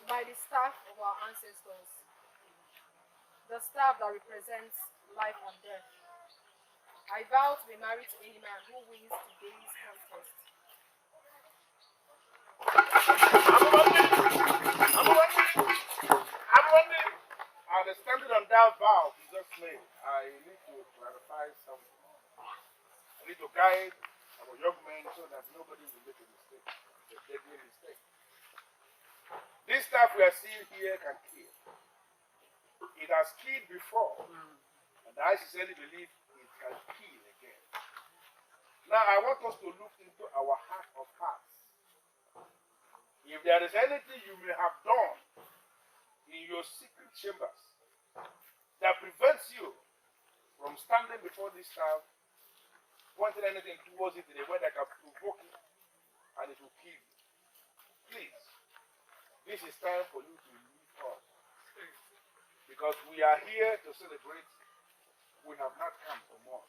by the staff of our ancestors, the staff that represents life and death. I vow to be married to any man who wins today's contest. I'm running. Understanding on that vow you just made, I need to clarify something. I need to guide our young men so that nobody will make a mistake, a deadly mistake. This stuff we are seeing here can kill. It has killed before, and I sincerely believe it can kill again. Now I want us to look into our heart of hearts. If there is anything you may have done in your secret chambers that prevents you from standing before this staff, pointing anything towards it in a way that can provoke it, and it will kill you. Please, this is time for you to leave us. Because we are here to celebrate. We have not come for more.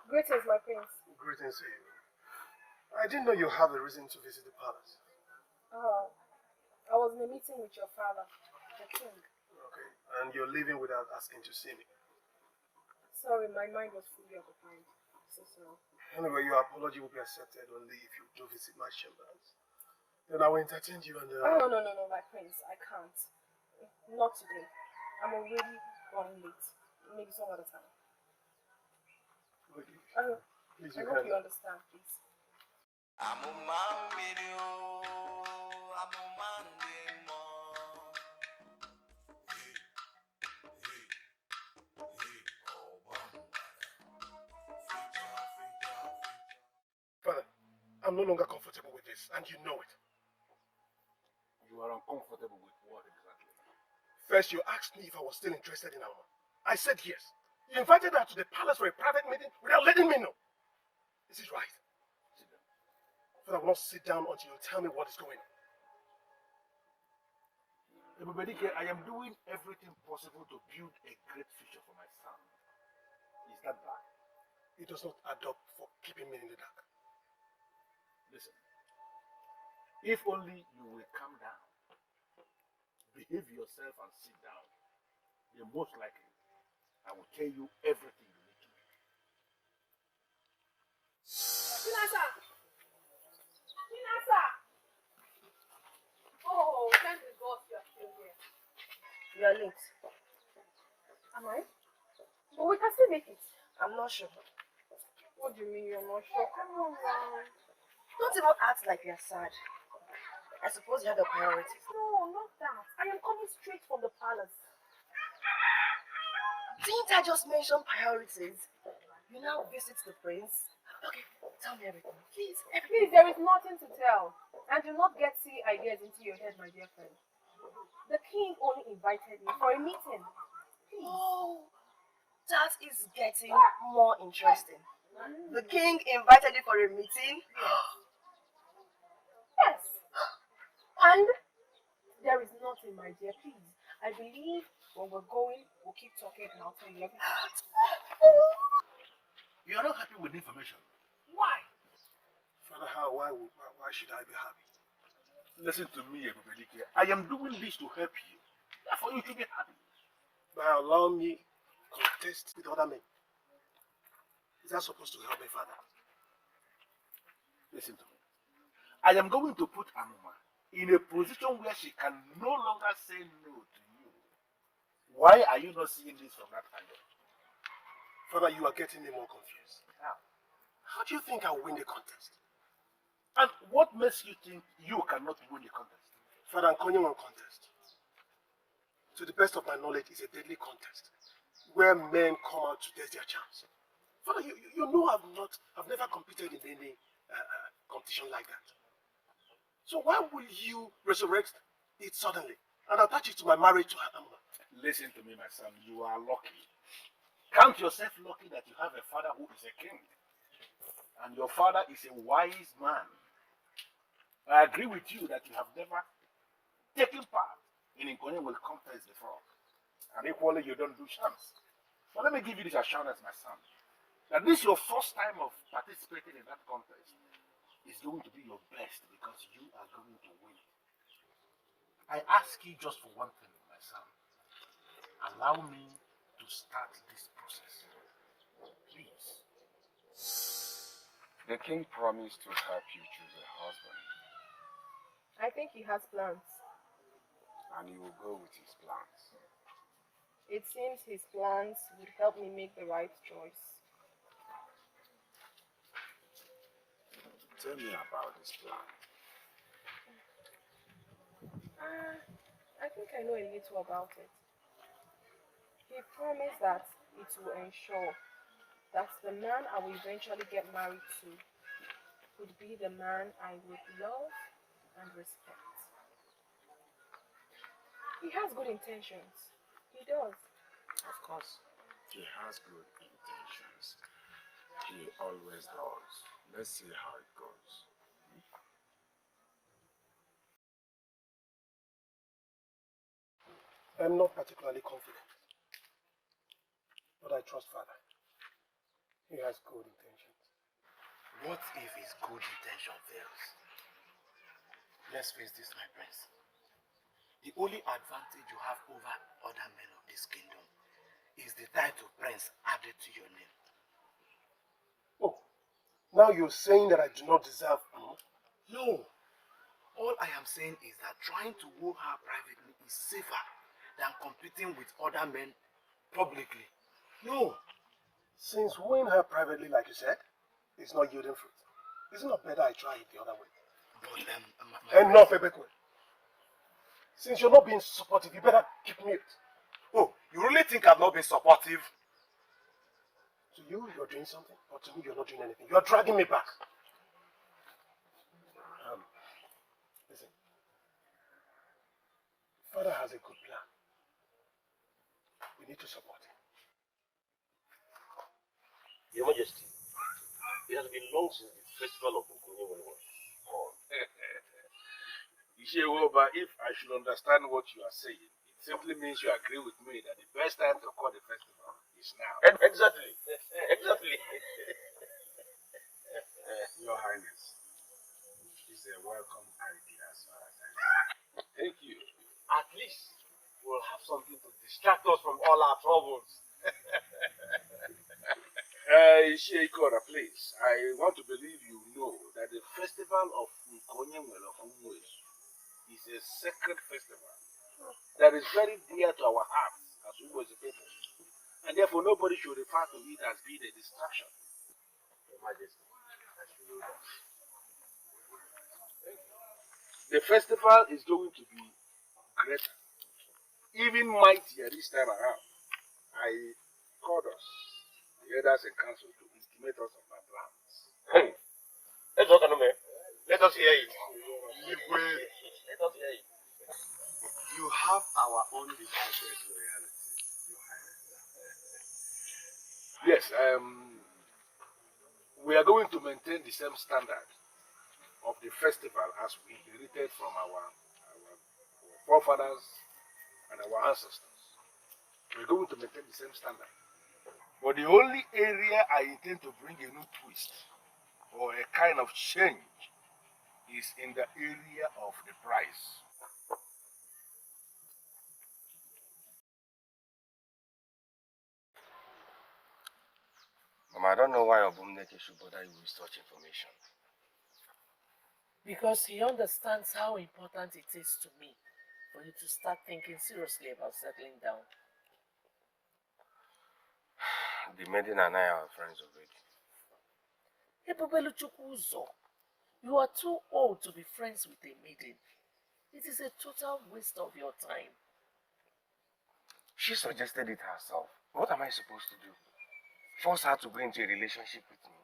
Greetings, my prince. Greetings to you. I didn't know you have a reason to visit the palace. Oh, I was in a meeting with your father, the king. Okay, and you're leaving without asking to see me. Sorry, my mind was fully occupied. So sorry. Anyway, your apology will be accepted only if you do visit my chambers. Then I will entertain you and Oh, no, my prince. I can't. Not today. I'm already running late. Maybe some other time. okay. Please, I you hope can. you understand, please. I'm a man video. I'm a man more. Father, I'm no longer comfortable with this, and you know it. You are uncomfortable with what exactly? First, you asked me if I was still interested in Alma. I said yes. You invited her to the palace for a private meeting without letting me know. Is it right? Sit down. But I will not sit down until you tell me what is going on. Ebubedike, I am doing everything possible to build a great future for my son. Is that bad? It does not add up for keeping me in the dark. Listen, if only you will calm down, behave yourself and sit down, then most likely I will tell you everything you need to know. Chinasa! Chinasa! Oh, thank the gods you are still here. You are late. Am I? But we can still make it. I'm not sure. What do you mean you're not sure? Come on now. Don't even act like you're sad. I suppose you have your priorities. No, not that. I am coming straight from the palace. Didn't I just mention priorities? You now visit the prince? Okay, tell me everything. Please, Please, there is nothing to tell. And do not get silly ideas into your head, my dear friend. The king only invited me for a meeting. Please. Oh, that is getting more interesting. The king invited you for a meeting? Yes. And there is nothing, my dear, please. I believe when we're going, we'll keep talking and I'll tell you everything. You are not happy with the information. Why? Father, why should I be happy? Listen to me, Ebubedike. I am doing this to help you. Therefore, you should be happy. By allowing me to contest with other men. Is that supposed to help me, Father? Listen to me. I am going to put Anuma in a position where she can no longer say no to you. Why are you not seeing this from that angle? Father, you are getting me more confused. How? How do you think I'll win the contest? And what makes you think you cannot win the contest? Father, I'm calling on contest. To the best of my knowledge, it's a deadly contest where men come out to test their charms. Father, you know I've never competed in any competition like that. So why will you resurrect it suddenly and attach it to my marriage to Amma? Listen to me, my son. You are lucky. Count yourself lucky that you have a father who is a king. And your father is a wise man. I agree with you that you have never taken part in Nkonye will contest before. And equally, you don't do shams. But let me give you this assurance, my son, that this your first time of participating in that contest is going to be your best because you are going to win. I ask you just for one thing, my son. Allow me to start this process. Please. The king promised to help you choose a husband, I think he has plans. and you will go with his plans. It seems his plans would help me make the right choice. Tell me about this plan. I think I know a little about it. He promised that it will ensure that the man I will eventually get married to would be the man I would love and respect. He has good intentions. He does. Of course, he has good intentions. He always does. Let's see how it goes. I'm not particularly confident, but I trust Father. He has good intentions. What if his good intention fails? Let's face this, my prince. The only advantage you have over other men of this kingdom is the title Prince added to your name. Oh, now you're saying that I do not deserve her? No. All I am saying is that trying to woo her privately is safer than competing with other men publicly. No. Since wooing her privately, like you said, is not yielding fruit, isn't it better I try it the other way? But, Enough, Ebekwe. Since you're not being supportive, you better keep mute. Oh, you really think I've not been supportive? To you, you're doing something, but to me, you're not doing anything. You're dragging me back. Listen. Father has a good plan. We need to support him. Your Majesty, it has been long since the festival of Okunye was on. But if I should understand what you are saying, it simply means you agree with me that the best time to call the festival is now. Exactly. Exactly. Your Highness, it's a welcome idea as far as I know. Thank you. At least we'll have something to distract us from all our troubles. Sheikora, please. I want to believe you know that the festival of Nkonye is a sacred festival that is very dear to our hearts as we as a people. And therefore nobody should refer to it as being a distraction. Your Majesty, as you know that. The festival is going to be greater, even mightier this time around. I called us, the elders and council, to intimate us of my plans. Hey, let's talk on it. Let us hear it. Let us hear it. You have our undivided loyalty, Your Highness. Yes, we are going to maintain the same standard of the festival as we inherited from our forefathers and our ancestors. We're going to maintain the same standard. But the only area I intend to bring a new twist or a kind of change is in the area of the price. Mama, I don't know why Obumneke should bother you with such information. Because he understands how important it is to me for you to start thinking seriously about settling down. The maiden and I are friends already. Ebubeluchukwuzo, you are too old to be friends with a maiden. It is a total waste of your time. She suggested it herself. What am I supposed to do? Force her to go into a relationship with me?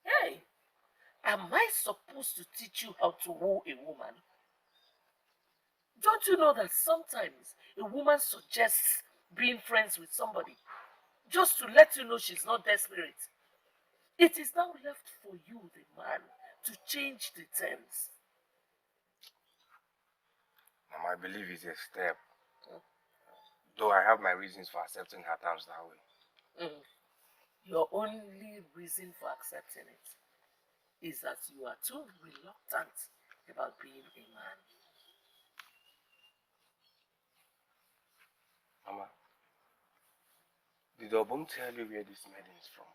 Hey, am I supposed to teach you how to woo a woman? Don't you know that sometimes a woman suggests being friends with somebody just to let you know she's not desperate? It is now left for you, the man, to change the terms. Mama, I believe it's a step. Though I have my reasons for accepting her terms that way. Your only reason for accepting it is that you are too reluctant about being a man. Mama, did Obum tell you where this maiden is from?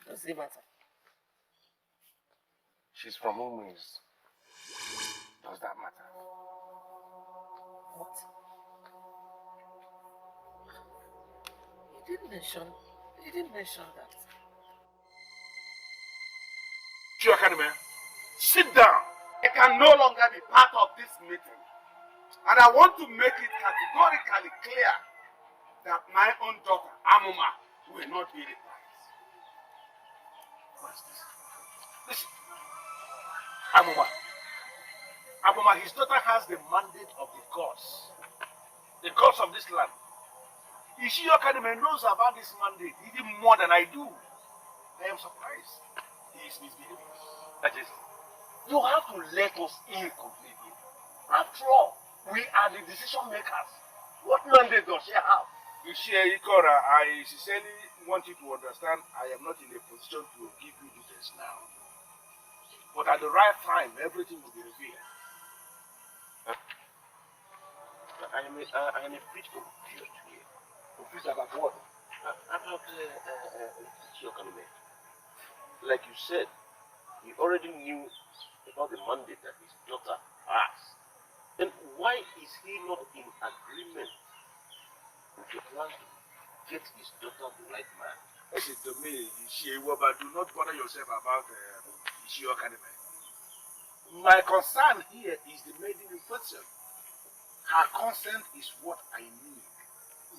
Does it matter? She's from Umuis. Does that matter? What? He didn't mention that. Chuakanime, sit down. I can no longer be part of this meeting. And I want to make it categorically clear that my own daughter, Amuma, will not be the prize. What's this? Listen. Amuma, his daughter has the mandate of the gods of this land. Ishio Kanime knows about this mandate even more than I do. I am surprised. He is misbehaving. That is, you have to let us in completely. After all, we are the decision makers. What mandate does she have? Ishio Ikora, I sincerely want you to understand I am not in a position to give you details now. But at the right time, everything will be revealed. I am a bit confused here. Confused about what? About Chiokanome. Like you said, he already knew about the mandate that his daughter has. Then why is he not in agreement with your plan to get his daughter the right man? Listen to me, but do not bother yourself about Chiokanome. My concern here is the maiden in question. Her consent is what I need,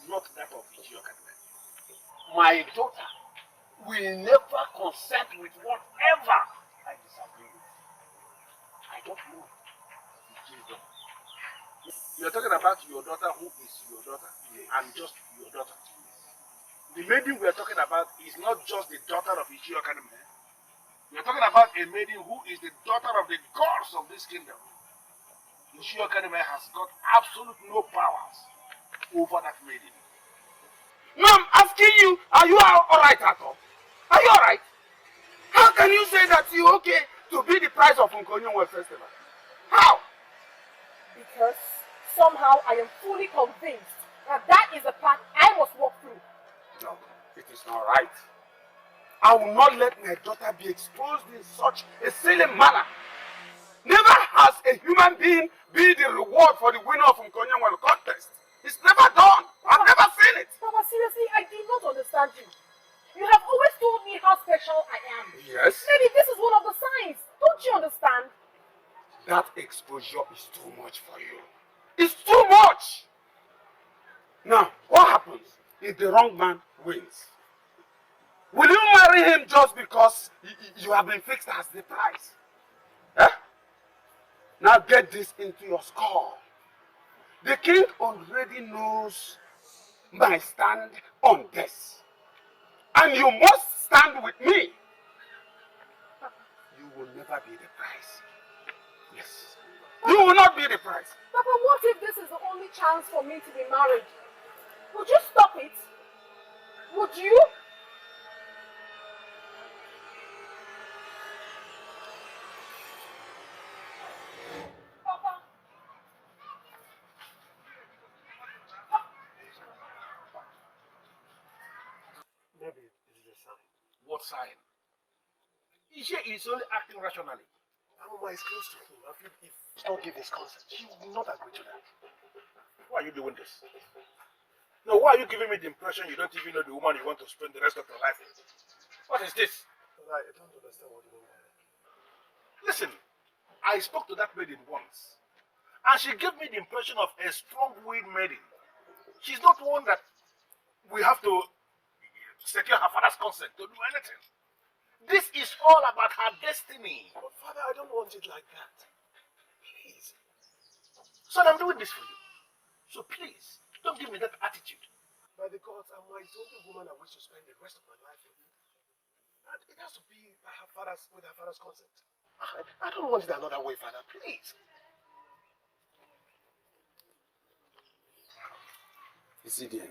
not that of Chiokanome. My daughter will never consent with whatever I disagree with. I don't know. You're talking about your daughter who is your daughter, and just your daughter. The maiden we are talking about is not just the daughter of Ichio Kaneme. We are talking about a maiden who is the daughter of the gods of this kingdom. Ichio Kaneme has got absolute no powers over that maiden. No, I'm asking you, are you alright at all? Are you alright? How can you say that you're okay to be the price of Nkonyonwe festival? How? Because somehow I am fully convinced that that is the path I must walk through. No, it is not right. I will not let my daughter be exposed in such a silly manner. Never has a human being be the reward for the winner of Nkonyonwe contest. It's never done. I've never seen it. Papa, seriously, I do not understand you. You have always told me how special I am. Yes. Maybe this is one of the signs. Don't you understand? That exposure is too much for you. It's too much. Now, what happens if the wrong man wins? Will you marry him just because you have been fixed as the prize? Eh? Now get this into your skull. The king already knows my stand on this. And you must stand with me. You will never be the prize. Yes. You will not be the prize. Papa, what if this is the only chance for me to be married? Would you stop it? Would you? Papa. Maybe this is a sign. What sign? Ishe is only acting rationally. Amuma is close to him. I feel if he does not give his consent, he will not agree to that. Why are you doing this? No, why are you giving me the impression you don't even know the woman you want to spend the rest of your life with? What is this? I don't understand what you mean by that. Listen, I spoke to that maiden once, and she gave me the impression of a strong-willed maiden. She's not one that we have to secure her father's consent to do anything. This is all about her destiny. But Father, I don't want it like that. Please. Son, I'm doing this for you. So please, don't give me that attitude. By the gods, Amuma is the only woman I wish to spend the rest of my life with. And it has to be by with her father's consent. I don't want it another way, Father. Please. You see, dear,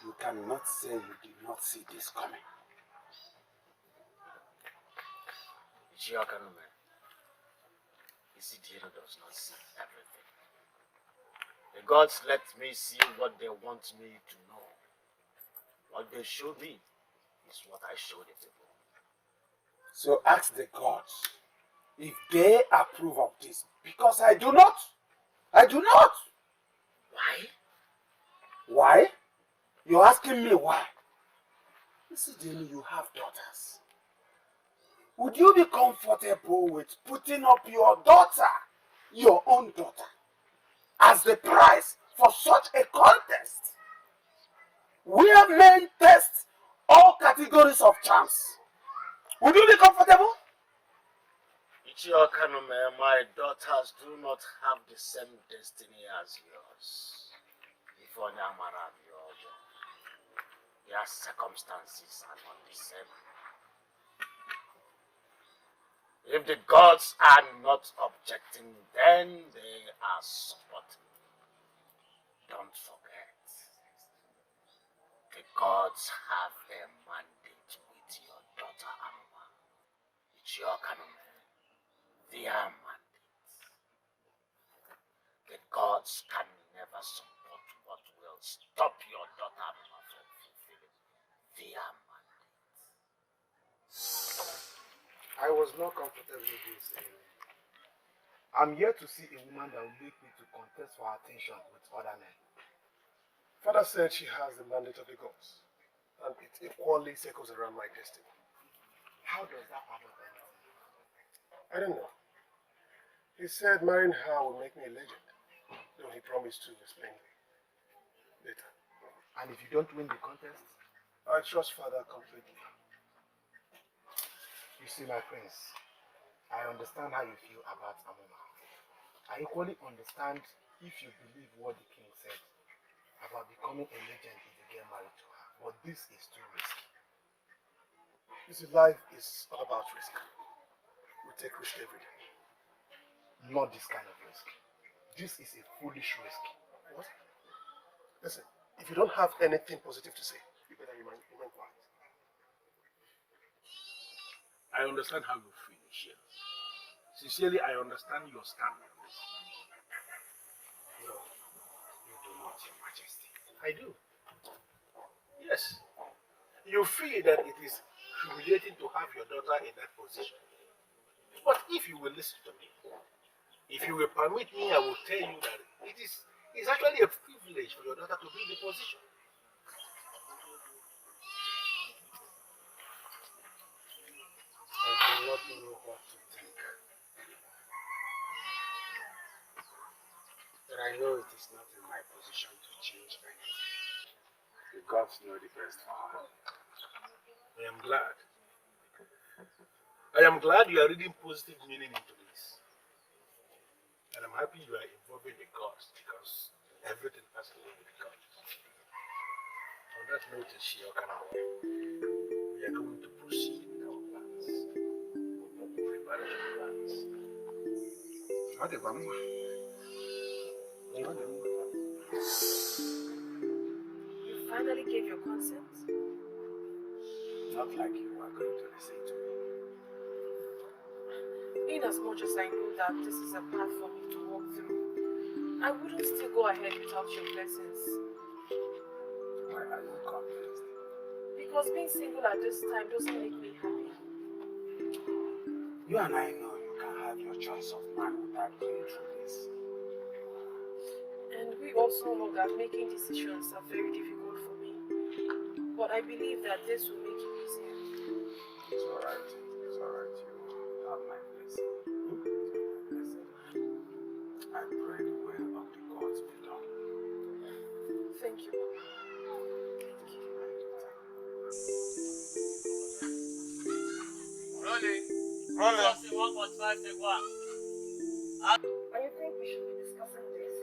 you cannot say you did not see this coming. Chiakanume, Isidiano does not see everything. The gods let me see what they want me to know. What they show me is what I show the people. So ask the gods if they approve of this, because I do not. I do not. Why? Why? You're asking me why? You see, Jenny, you have daughters. Would you be comfortable with putting up your daughter, your own daughter, as the prize for such a contest? Where men test all categories of charms. Would you be comfortable? Ichiokanume, my daughters do not have the same destiny as yours. If their circumstances are not the same. If the gods are not objecting, then they are supporting. Don't forget, the gods have a mandate with your daughter Amma. It's your canon, their mandate. gods can never support what will stop your daughter from fulfilling their mandate. I was not comfortable with this. I'm here to see a woman that will make me to contest for attention with other men. Father said she has the mandate of the gods, and it equally circles around my destiny. How does that add up anything? I don't know. He said marrying her will make me a legend, though he promised to explain later. And if you don't win the contest? I trust Father completely. You see, my prince, I understand how you feel about Amuma. I equally understand if you believe what the king said about becoming a legend if you get married to her. But this is too risky. You see, life is all about risk. We take risk every day. Not this kind of risk. This is a foolish risk. What? Listen, if you don't have anything positive to say, you better remain quiet. I understand how you feel, Michelle. Sincerely, I understand your stand on this. No, you do not, Your Majesty. I do. Yes. You feel that it is humiliating to have your daughter in that position. But if you will listen to me, if you will permit me, I will tell you that it's actually a privilege for your daughter to be in the position. I do not know what to think. But I know it is not in my position to change anything. The gods know the best for her. I am glad. I am glad you are reading positive meaning into this. And I'm happy you are involving the gods because everything has to do with the gods. On that note, we are going to proceed with our plans. Preparation plans. You finally gave your consent. Not like you are going to listen to me. In as much as I know that this is a path for me to walk through, I wouldn't still go ahead without your blessings. Why are you convinced? Because being single at this time doesn't make me happy. You and I know you can have your choice of man without going through this. And we also know that making decisions are very difficult for me. But I believe that this will make it easier. It's alright. It's alright. You have my blessing. I pray the will of the gods be done. Thank you. Thank you, my daughter. Rolling. And you think we should be discussing this?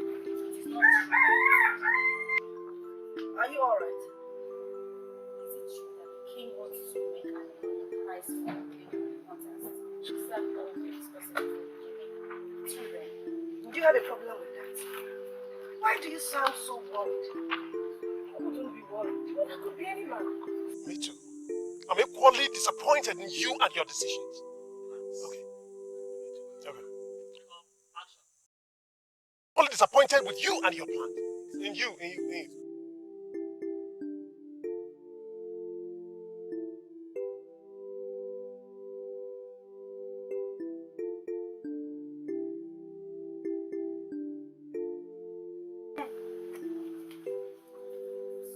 It is not true. Are you alright? Is it true that the king wants to make an prize for the king contest? Is that all we're discussing before the king? Till then. Do you have a problem with that? Why do you sound so worried? I wouldn't be worried. Well, that could be any man. Me too. I'm equally disappointed in you and your decisions. Okay. Okay. Only disappointed with you and your plan. In you.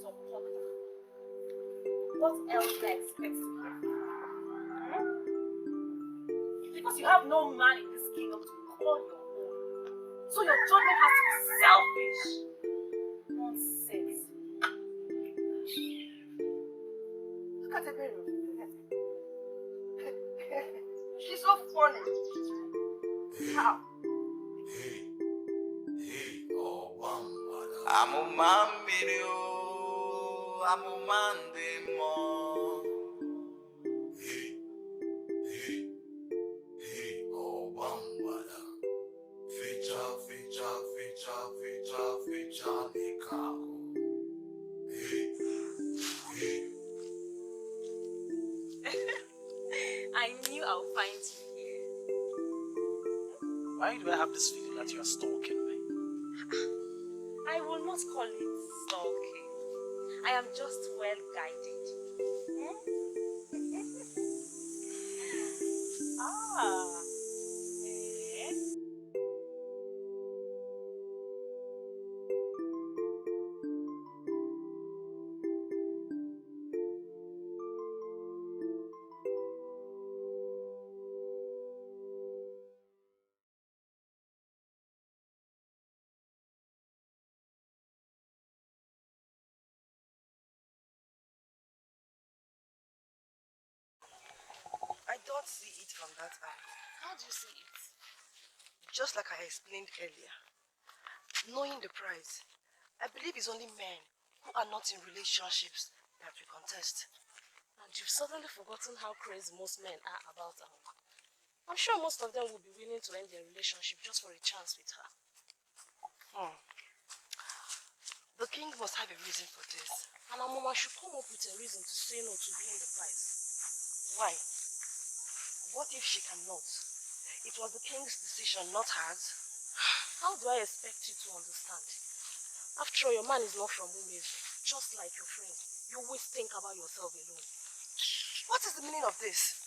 Support her. What else do I expect to happen? Because you have no man in this kingdom to call your own. So your judgment has to be selfish. Nonsense. Look at her. She's so funny. How? I'm a man video, I'm a man demo. Oh bambada. Feature, Nikako. I knew I'll find you here. Why do I have this feeling that you are stalking me? I will not call it stalking. I am just well guided. Ah. Eh? I don't see it from that angle. How do you see it? Just like I explained earlier, knowing the prize, I believe it's only men who are not in relationships that we contest. And you've suddenly forgotten how crazy most men are about her. I'm sure most of them will be willing to end their relationship just for a chance with her. The king must have a reason for this. And our mama should come up with a reason to say no to being the prize. Why? What if she cannot? It was the king's decision, not hers. How do I expect you to understand? After all, your man is not from Umezu, just like your friend. You always think about yourself alone. What is the meaning of this?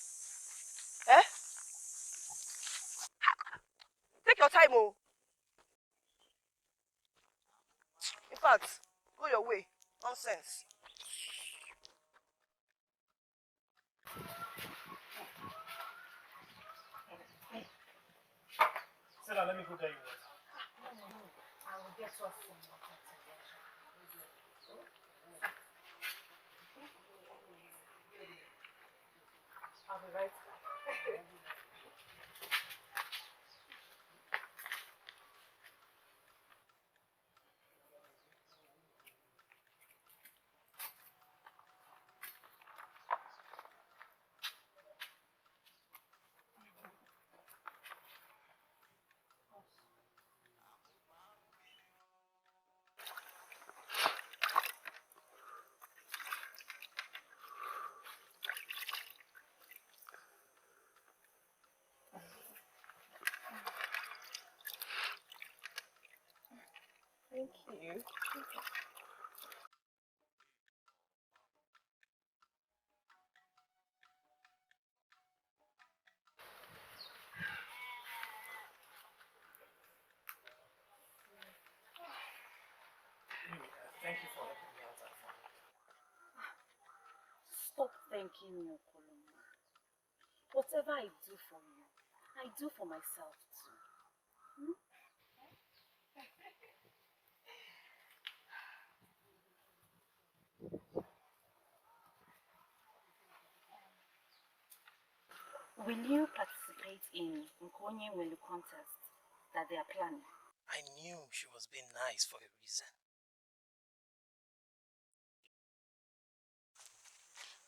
Eh? Take your time, oh. In fact, go your way. Nonsense. Sarah, let me go get you water. I will get us some water together. I'll be right back. Thank you. Thank you for helping me out. Stop thanking me, Okoloma. Whatever I do for you, I do for myself too. Will you participate in Nkonye Welu contest that they are planning? I knew she was being nice for a reason.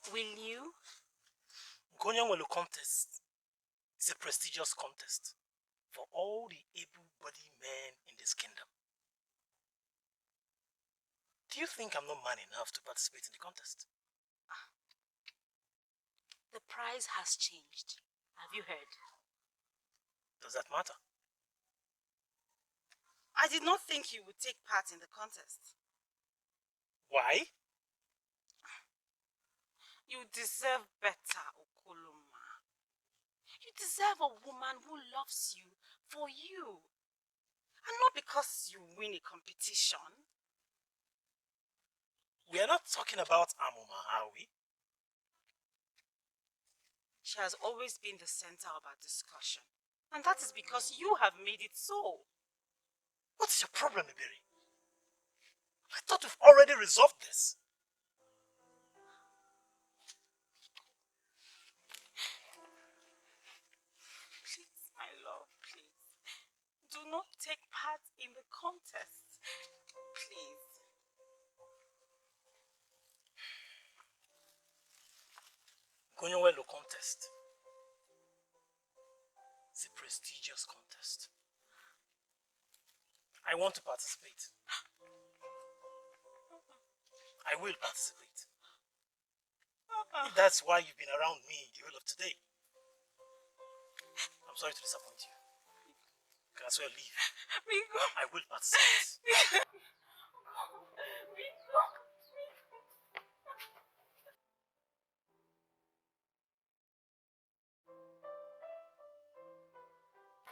Will you? Gonyangwelu contest is a prestigious contest for all the able-bodied men in this kingdom. Do you think I'm not man enough to participate in the contest? The prize has changed. Have you heard? Does that matter? I did not think you would take part in the contest. Why? You deserve better, Okoloma. You deserve a woman who loves you for you. And not because you win a competition. We are not talking about Amuma, are we? She has always been the center of our discussion. And that is because you have made it so. What is your problem, Iberi? I thought we've already resolved this. Please, my love, please. Do not take part in the contest. Please. Gonyowelo contest. It's a prestigious contest. I want to participate. I will participate. If that's why you've been around me the whole of today. I'm sorry to disappoint you. can as well leave. Bingo. I will participate. Bingo.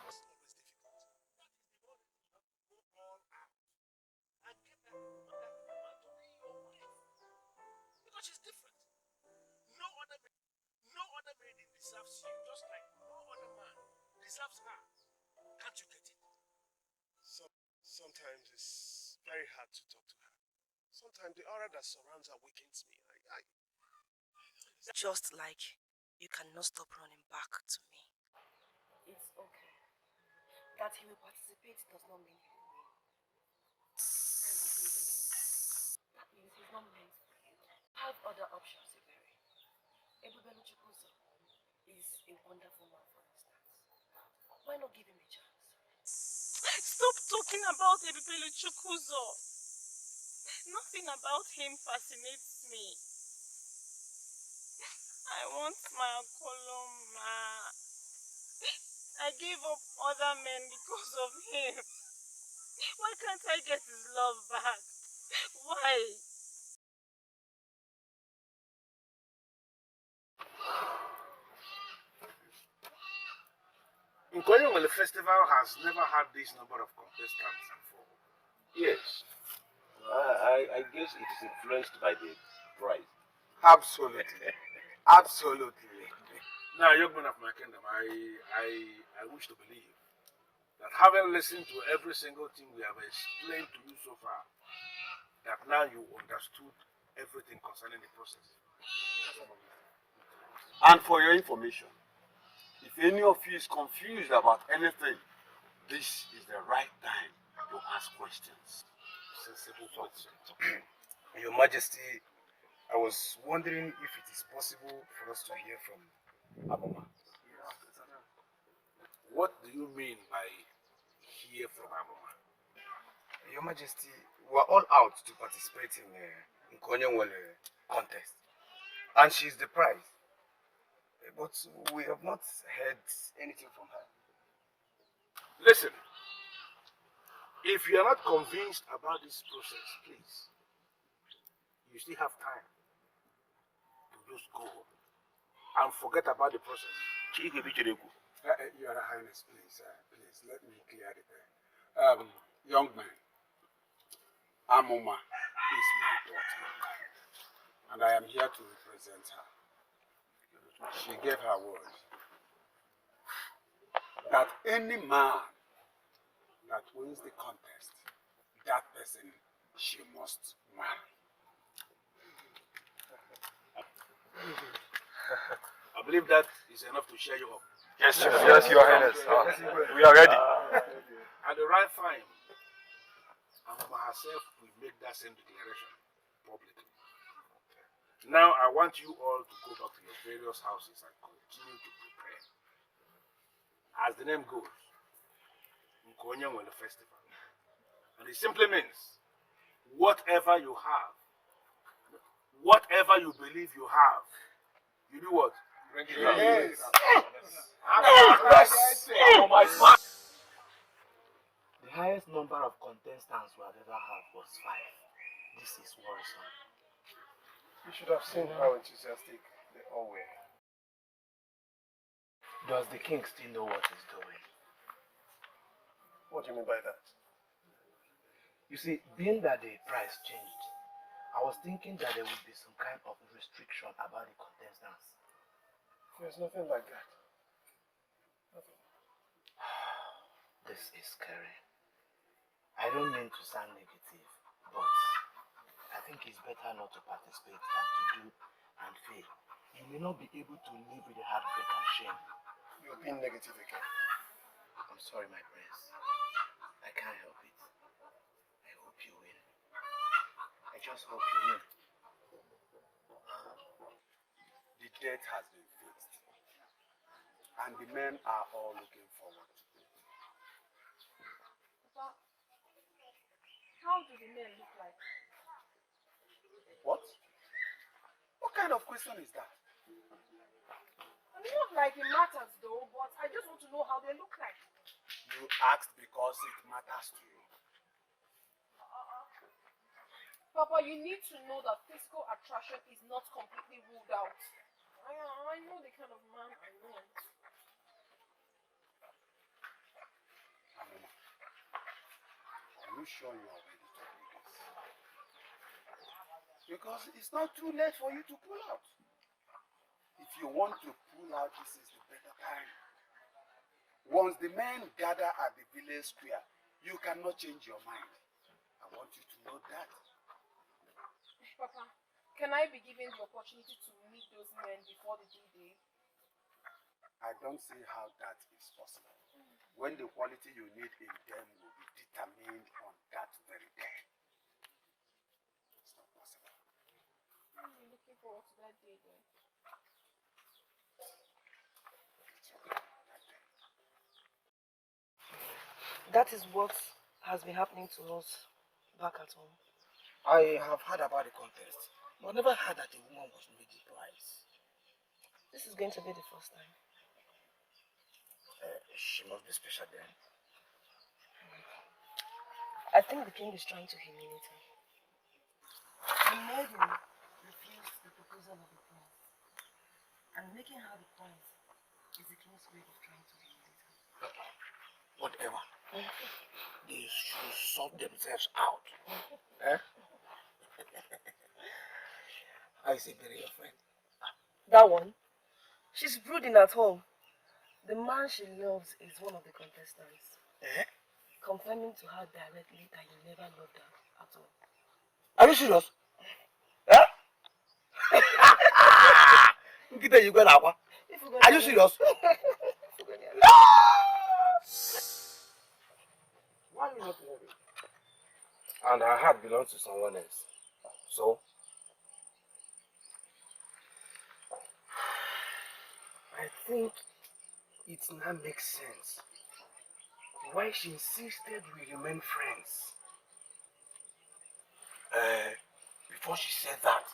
It's always difficult. That is the only thing you have to go all out and get that woman to be your wife. Because she's different. No other maiden deserves you, just like no other man deserves her. Can't you get it? Sometimes it's very hard to talk to her. Sometimes the aura that surrounds her weakens me. Just like you cannot stop running back to me. It's okay. That he will participate does not mean he will win. That means he's not meant for you. I have other options, Iberi. Ebubelu Chukwuzo is a wonderful man, for instance. Why not give him a chance? Stop talking about Ebubelu Chukwuzo. Nothing about him fascinates me. I want my Okoloma. I gave up other men because of him. Why can't I get his love back? Why? Nkoyongole Festival has never had this number of contestants before. Yes. I guess it is influenced by the price. Absolutely. Absolutely. Now, young man of my kingdom, I wish to believe that having listened to every single thing we have explained to you so far, that now you understood everything concerning the process. And for your information, if any of you is confused about anything, this is the right time to ask questions. Sensible thoughts. Your Majesty, I was wondering if it is possible for us to hear from Aboma. What do you mean by hear from Aboma? Your Majesty, we are all out to participate in the Nkonyewole contest. And she is the prize. But we have not heard anything from her. Listen, if you are not convinced about this process, please, you still have time to just go and forget about the process. Your Highness, please, please, let me clear the air. Young man, Amoma is my daughter, and I am here to represent her. She gave her word that any man that wins the contest, that person she must marry. I believe that is enough to cheer you up. Yes, Your Highness. We are ready. At the right time, Amoma herself will make that same declaration publicly. Now I want you all to go back to your various houses and continue to prepare. As the name goes, Nkonyewole Festival. And it simply means whatever you have, whatever you believe you have, you do what? Bring it out. Yes. The highest number of contestants we have ever had was 5. This is worrisome. You should have seen how enthusiastic they all were. Does the king still know what he's doing? What do you mean by that? You see, being that the price changed, I was thinking that there would be some kind of restriction about the contestants. There's nothing like that. Nothing. This is scary. I don't mean to sound negative, but I think it's better not to participate than to do and fail. You may not be able to live with the heartbreak and shame. You're being negative again. I'm sorry, my prince. I can't help it. I hope you win. I just hope you win. The date has been fixed, and the men are all looking forward to it. But how do the men look like? What? What kind of question is that? I mean, not like it matters though, but I just want to know how they look like. You asked because it matters to you. Papa, you need to know that physical attraction is not completely ruled out. I know the kind of man I want. Amoma, are you sure you are ready to do this? Because it's not too late for you to pull out. If you want to pull out, this is the better time. Once the men gather at the village square, you cannot change your mind. I want you to know that. Papa, can I be given the opportunity to meet those men before the D-Day? I don't see how that is possible. When the quality you need in them will be determined on that very day. It's not possible. I'm looking forward to that day then. That is what has been happening to us back at home. I have heard about the contest, but never heard that a woman was made the prize. This is going to be the first time. She must be special then. I think the king is trying to humiliate her. He made him refuse the proposal of the prince. And making her the prize is a close way of trying to humiliate her. Whatever. They should sort themselves out. Eh? I say, bury your friend. That one? She's brooding at home. The man she loves is one of the contestants. Eh? Confirming to her directly that he never loved her at all. Are you serious? Eh? You got that one? Are you serious? Why are you not moving? And her heart belongs to someone else. So? I think it now makes sense why she insisted we remain friends. Before she said that,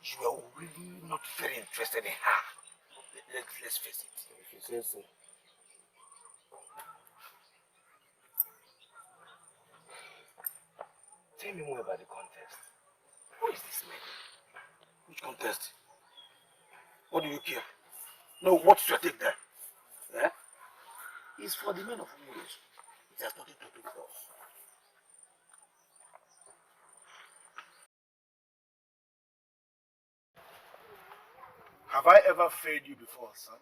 you were really not very interested in her. Let's face it. If you say so. Tell me more about the contest. Who is this man? Which contest? What do you care? No, what's your take there? Eh? It's for the men of English. It has nothing to do with us. Have I ever failed you before, son?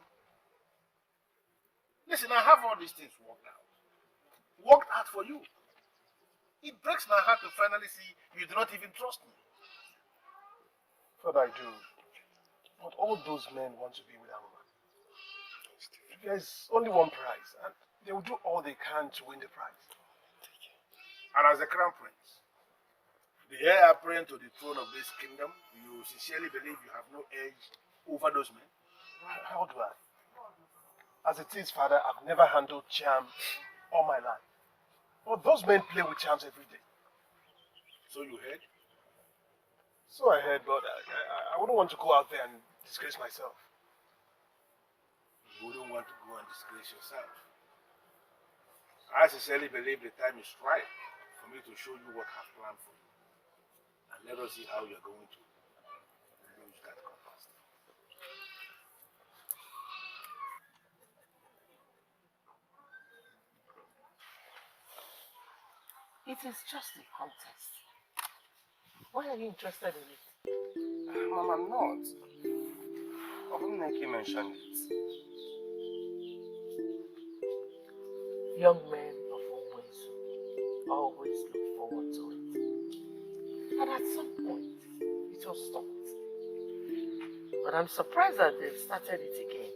Listen, I have all these things worked out. Worked out for you. It breaks my heart to finally see you do not even trust me. Father, I do. But all those men want to be with our woman. There's only one prize, and they will do all they can to win the prize. And as the crown prince, the heir apparent to the throne of this kingdom, you sincerely believe you have no edge over those men? How do I? As it is, Father, I've never handled charm all my life. But those men play with charms every day. So you heard? So I heard, but I wouldn't want to go out there and disgrace myself. You wouldn't want to go and disgrace yourself. I sincerely believe the time is right for me to show you what I've planned for you. And let us see how you're going to lose that contest. It is just a contest. Why are you interested in it? Mom, I'm not. Obumneke mentioned it. Young men of Onwezu always look forward to it. And at some point, it was stopped. But I'm surprised that they've started it again.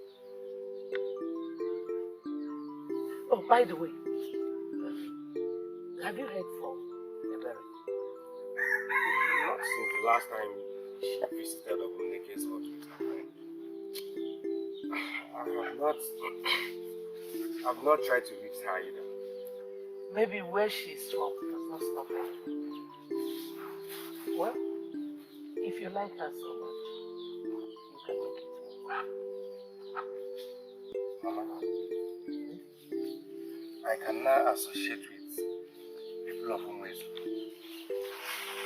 Oh, by the way, have you heard from Ebere? Not since the last time she visited Obumneke's hut with her friend. I've not tried to reach her either. Maybe where she's from does not stop her. Well, if you like her so much, you can make it work. Mama, I I can now associate with people of Umezu.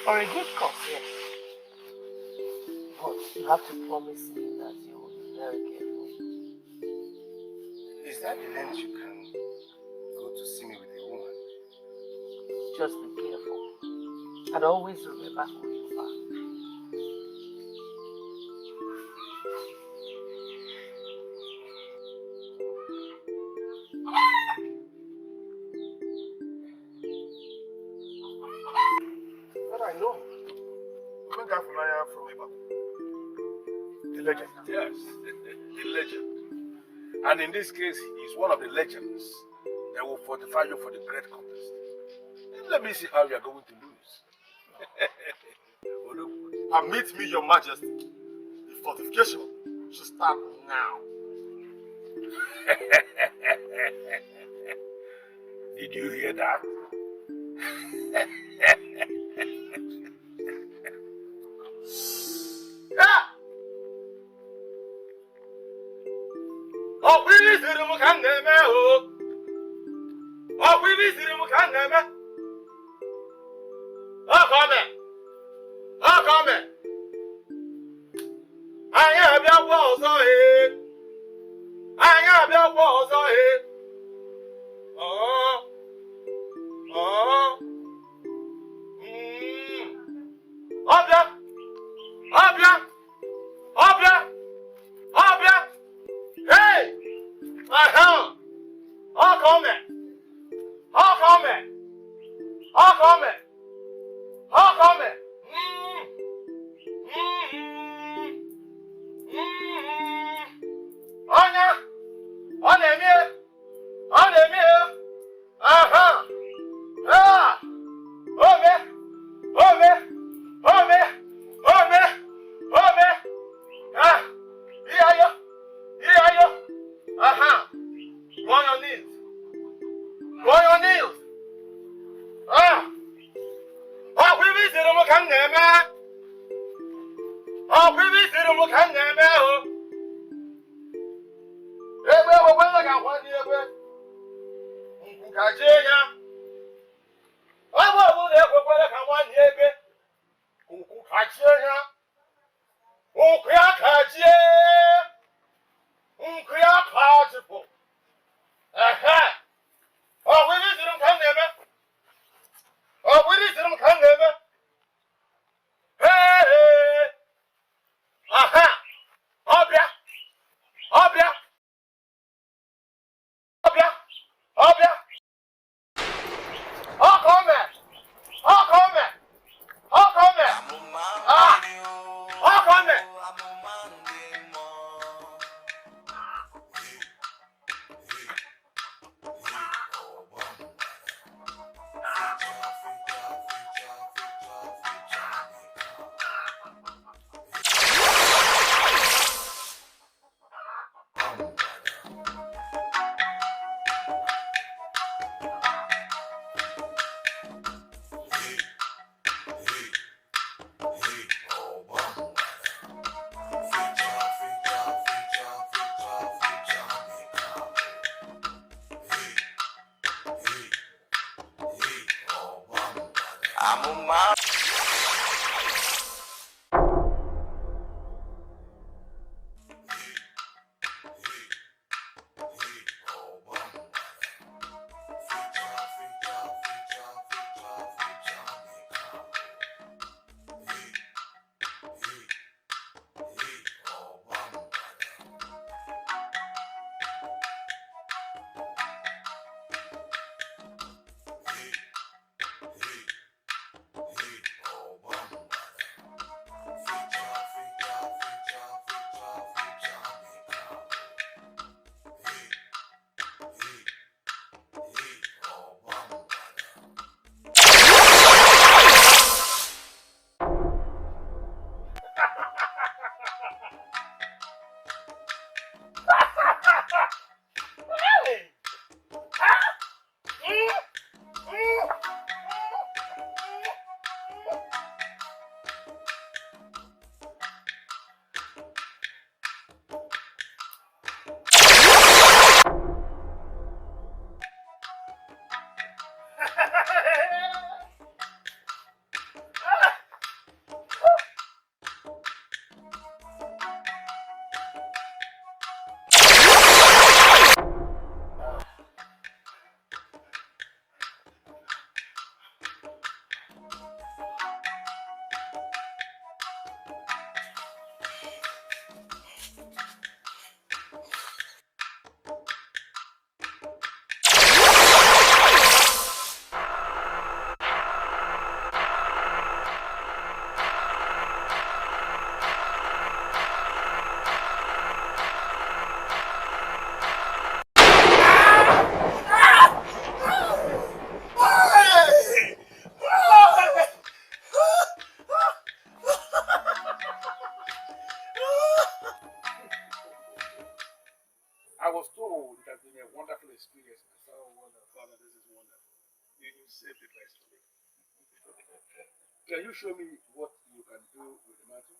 For a good cause, yes. But you have to promise me that you will be very careful. Is that the length you can go to see me with a woman? Just be careful. And always remember who you are. But I know. From Ibadan. The legend. Yes, the legend. And in this case, he's one of the legends that will fortify you for the great contest. Let me see how you are going to lose. Permit me, Your Majesty. The fortification should start now. Did you hear that? save the best for me. Can you show me what you can do with the mantle?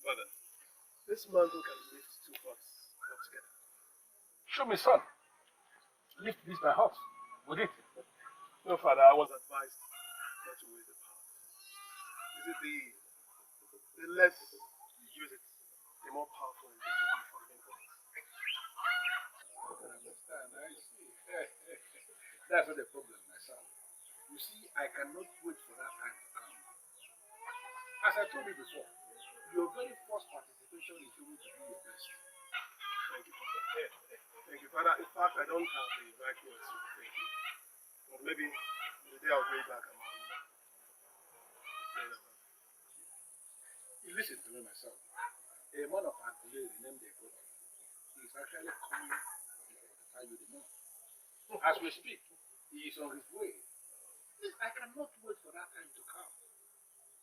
Father, this mantle can lift two horses up together. Show me, son. Lift this my house. With it. No, Father, I was advised not to waste the power. Is it the less you use it, the more powerful it will be for the main I understand. I see. That's not the problem, my son. You see, I cannot wait for that time to come. As I told you before, your very first participation is going to be your best. Thank you, Father. Thank you, Father. In fact, I don't have the right words to thank you. But maybe the day I'll go back, You listen to me, my son. A man of Adelaide named Dekola is actually coming to fortify you the more. As we speak, he is on his way. Please, I cannot wait for that time to come.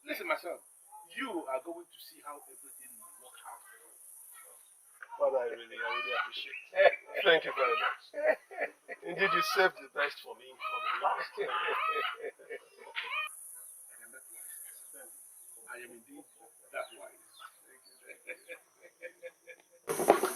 Listen, my son, you are going to see how everything will work out. Father, I really appreciate it. Thank you very much. Indeed, you saved the best for me from the last. I am not wise. I am indeed that wise. Thank you.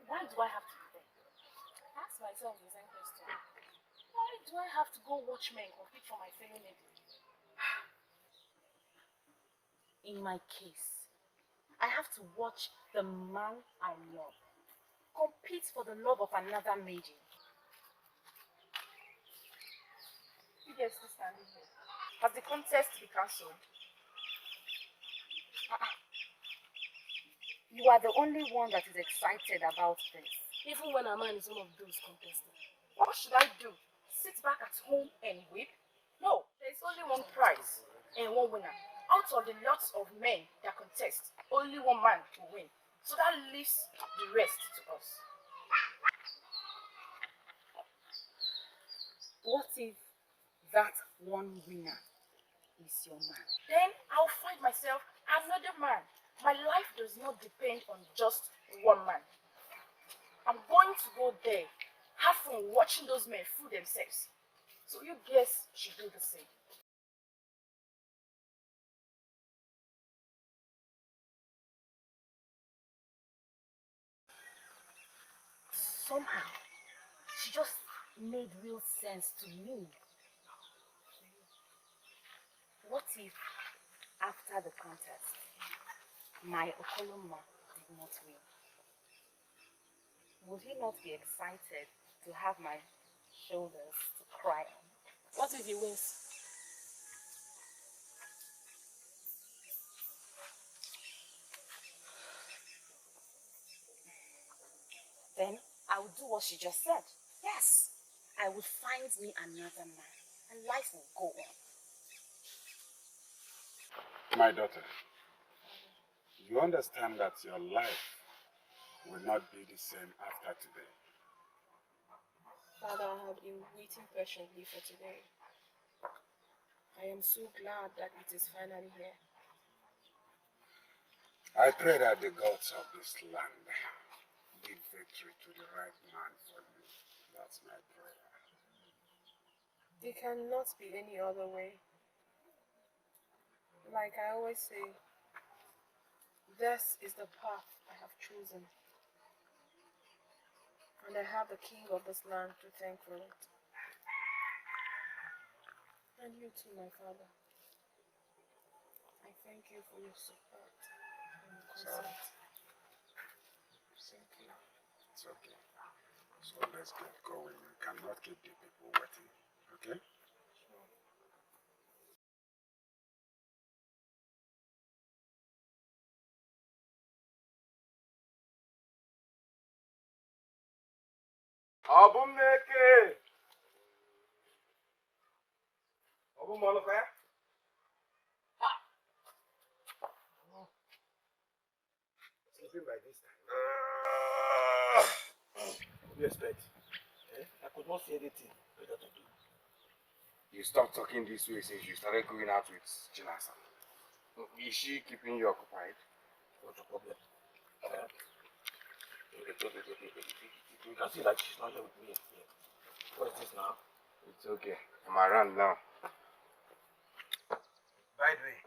Why do I have to be there? Ask myself the same question. Why do I have to go watch men compete for my fellow lady? In my case, I have to watch the man I love compete for the love of another maiden. You guys still standing here. Has the contest been cancelled? You are the only one that is excited about this. Even when a man is one of those contestants. What should I do? Sit back at home and weep? No, there is only one prize and one winner. Out of the lots of men that contest, only one man will win. So that leaves the rest to us. What if that one winner is your man? Then I'll find myself another man. My life does not depend on just one man. I'm going to go there, have fun watching those men fool themselves. So you guys should do the same. Somehow, she just made real sense to me. What if, after the contest, my Okoloma did not win? Would he not be excited to have my shoulders to cry on? What if he wins? Then I would do what she just said. Yes, I would find me another man and life will go on. My daughter, You understand that your life will not be the same after today. Father, I have been waiting patiently for today. I am so glad that it is finally here. I pray that the gods of this land give victory to the right man for you. That's my prayer. It cannot be any other way. Like I always say, this is the path I have chosen. And I have the king of this land to thank for it. And you too, my father. I thank you for your support and your consent. Thank you. It's okay. So let's get going. We cannot keep the people waiting. Okay? Sure. Obumneke! Obumoloka? Sleeping by this time. What do you expect? Eh? I could not see anything better to do. You stopped talking this way since you started going out with Chinasa. Is she keeping you occupied? What's the problem? You can see that she's not here with me. Yeah. What is this now? It's okay. I'm around now. By the way,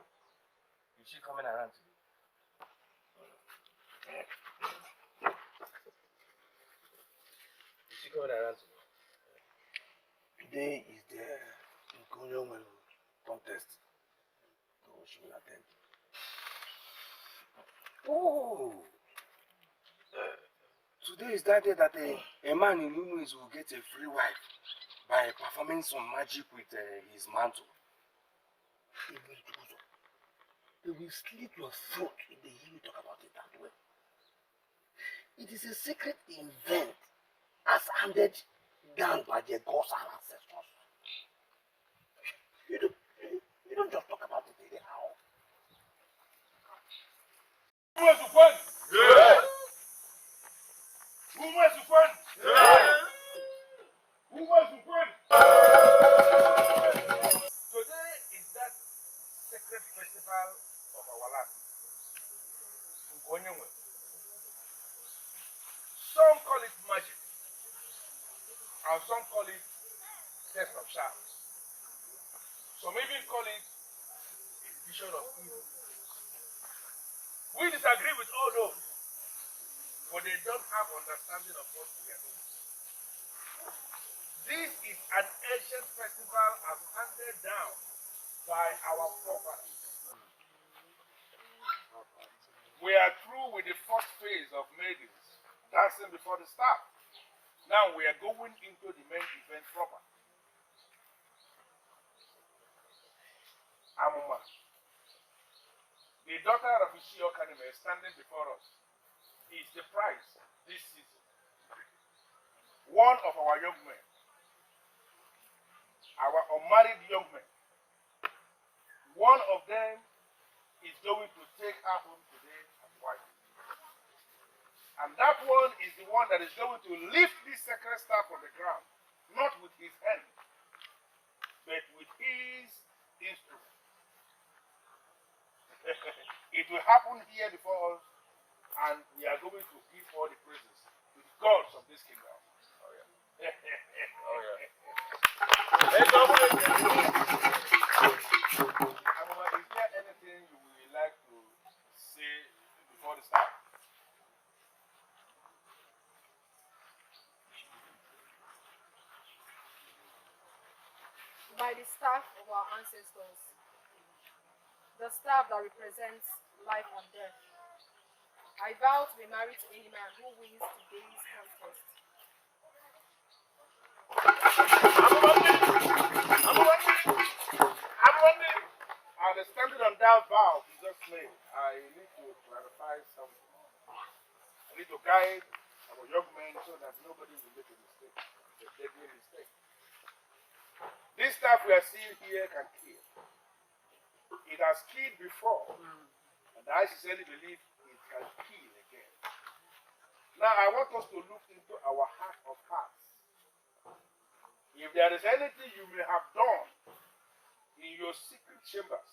is she coming around today? Is she coming around today? Today is the Nigerian contest. So she will attend. Oh! Today is that day that a man in Lunuis will get a free wife by performing some magic with his mantle. They will slit your throat if they hear you talk about it that way. It is a secret event as handed down by their gods and ancestors. You don't just talk about it anyhow. Who wants to fund? Yeah. Who wants to fund? Yeah. Who wants to fund? Today is that sacred festival of our land. Nkonyemwe. Some call it magic, and some call it test of charms. Some even call it a vision of evil. We disagree with all those, but they don't have understanding of what we are doing. This is an ancient festival as handed down by our forefathers. We are through with the first phase of maidens dancing before the staff. Now we are going into the main event proper. Amuma, the daughter of Ishio Kanime standing before us, is the prize this season. One of our young men, our unmarried young men, one of them is going to take her home today as wife. And that one is the one that is going to lift this sacred staff on the ground, not with his hand, but with his instrument. It will happen here before us, and we are going to give all the praises to the gods of this kingdom. Oh yeah. Oh yeah. Let's go. Is there anything you would like to say before the start? By the staff of our ancestors, the staff that represents life and death, I vow to be married to any man who wins today's contest. And standing on that vow you just made, I need to clarify something. I need to guide our young men so that nobody will make a mistake, a deadly mistake. This stuff we are seeing here can kill. It has killed before, And I sincerely believe it can kill again. Now I want us to look into our heart of hearts. If there is anything you may have done in your secret chambers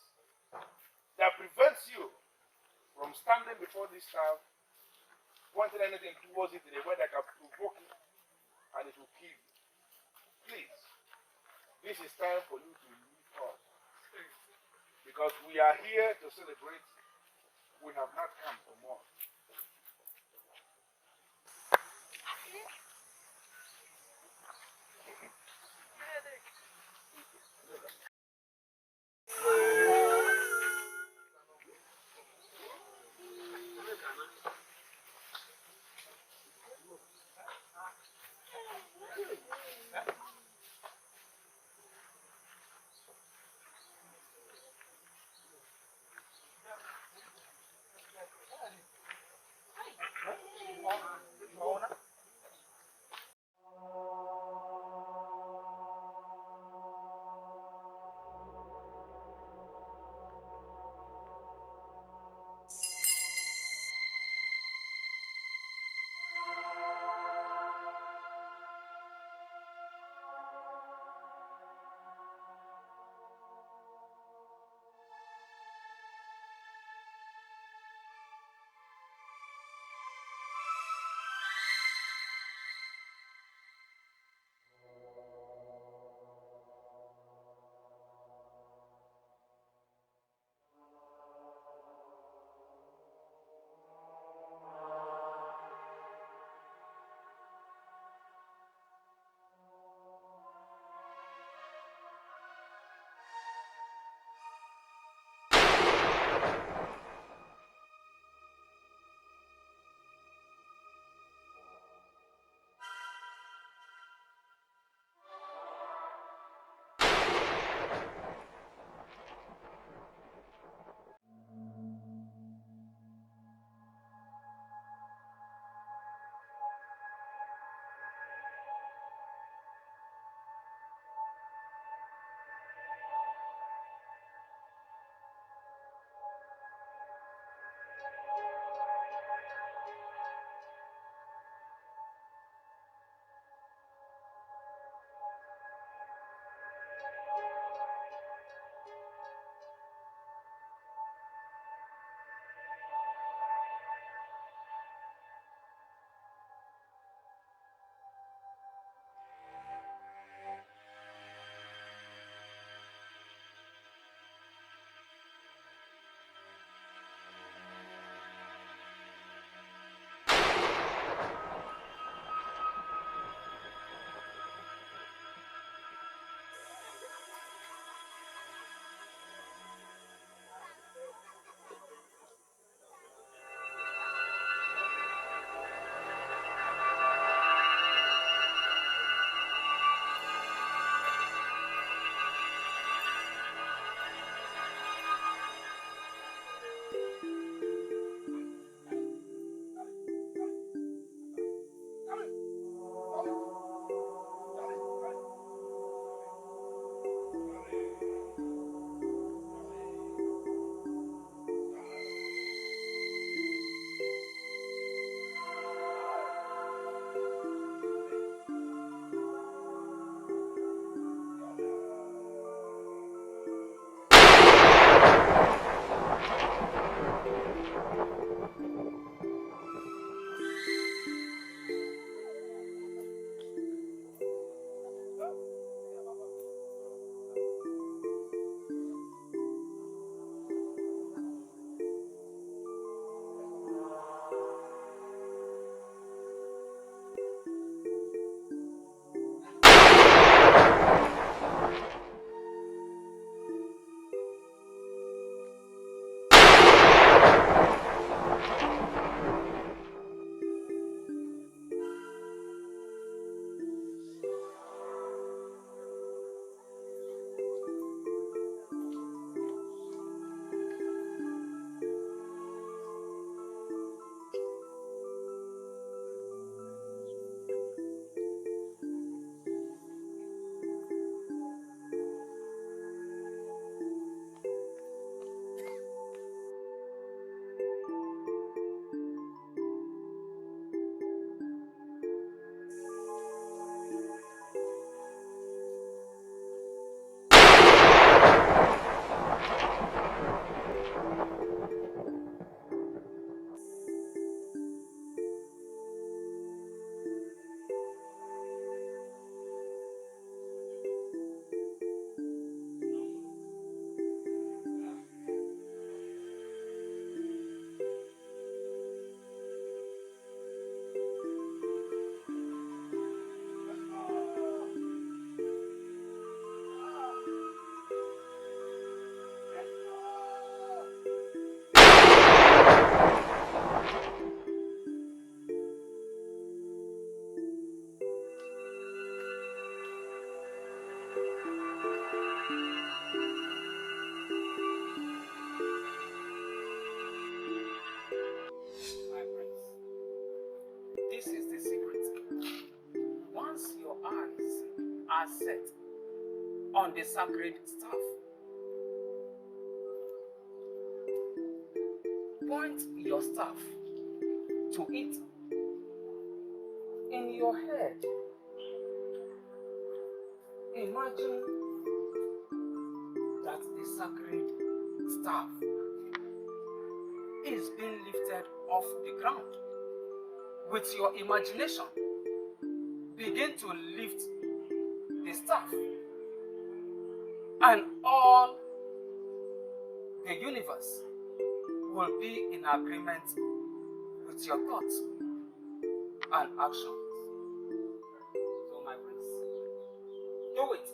that prevents you from standing before this child, pointing anything towards it in a way that can provoke it and it will kill you, please, this is time for you to leave us. Because we are here to celebrate. We have not come to mourn. This is the secret. Once your eyes are set on the sacred staff, point your staff to it. In your head, imagine that the sacred staff is being lifted off the ground. With your imagination, begin to lift the staff, and all the universe will be in agreement with your thoughts and actions. So my friends, do it.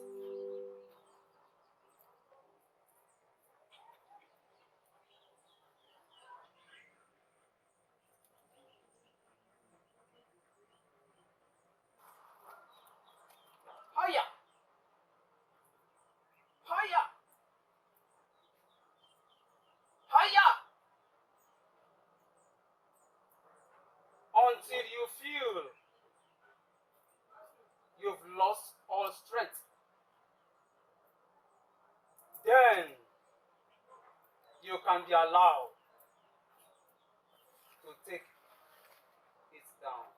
Higher! Higher! Higher! Until you feel you've lost all strength. Then you can be allowed to take it down.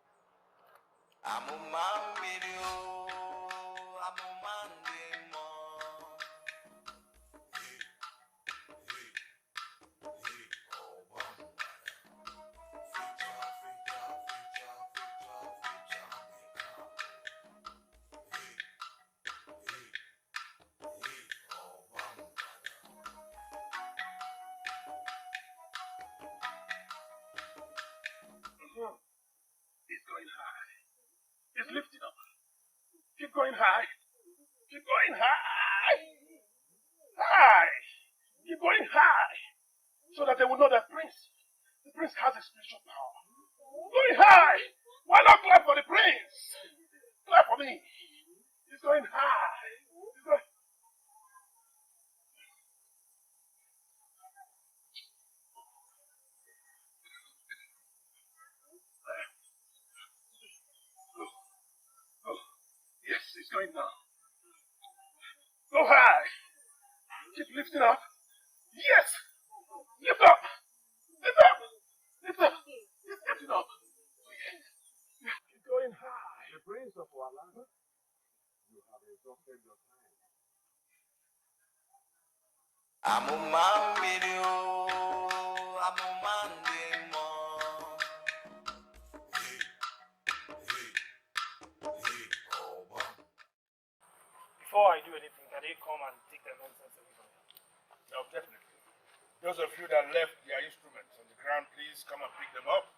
It's going high. It's lifting up. Keep going high. Keep going high. High. Keep going high. So that they will know that the prince has a spiritual power. Going high. Why not clap for the prince? Clap for me. He's going high. He's going... Yes, it's going down. Go high. Keep lifting up. Yes! Lift up! Lift up! Lift up! It's lifting up. Yes. Keep going high. The prince of our land, you have exhausted your time. Before I do anything, can they come and take the nonsense away from me? No, definitely. Those of you that left their instruments on the ground, please come and pick them up.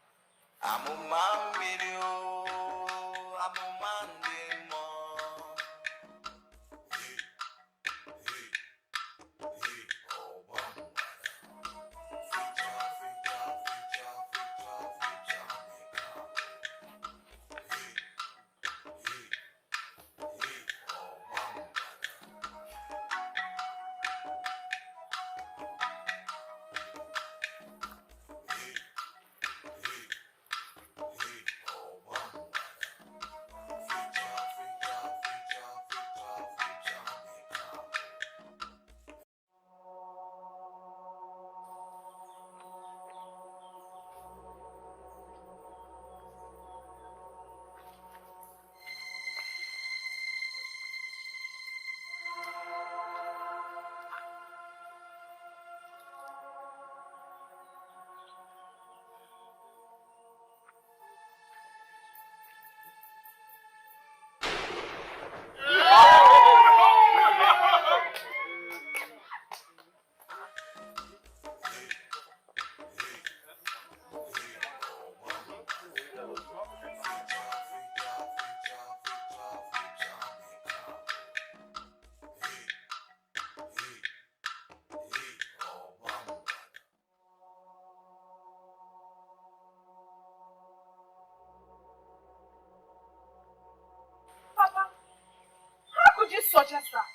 Suggest that?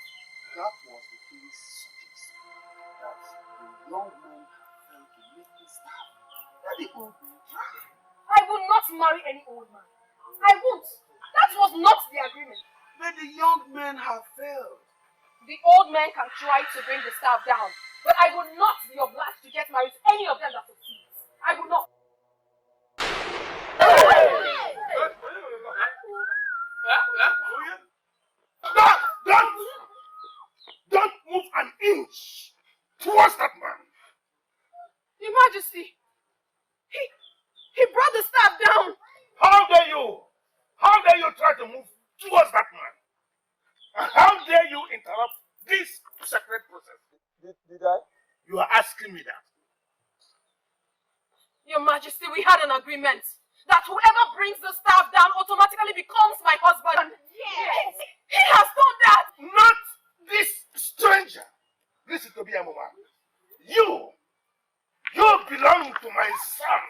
That was the king's suggestion, that the young men have failed to lift the staff, that the old men tried. I will not marry any old man. I won't. That was not the agreement. But the young men have failed. The old men can try to bring the staff down, but I will not be obliged to get married to any of them that succeeds. I will not. Don't move an inch towards that man. Your Majesty, he brought the staff down. How dare you? How dare you try to move towards that man? And how dare you interrupt this sacred process? Did I? You are asking me that. Your Majesty, we had an agreement that whoever brings the staff down automatically becomes my husband. Yes. He has done that. Not this stranger. Listen to me, Amoma. You belong to my son.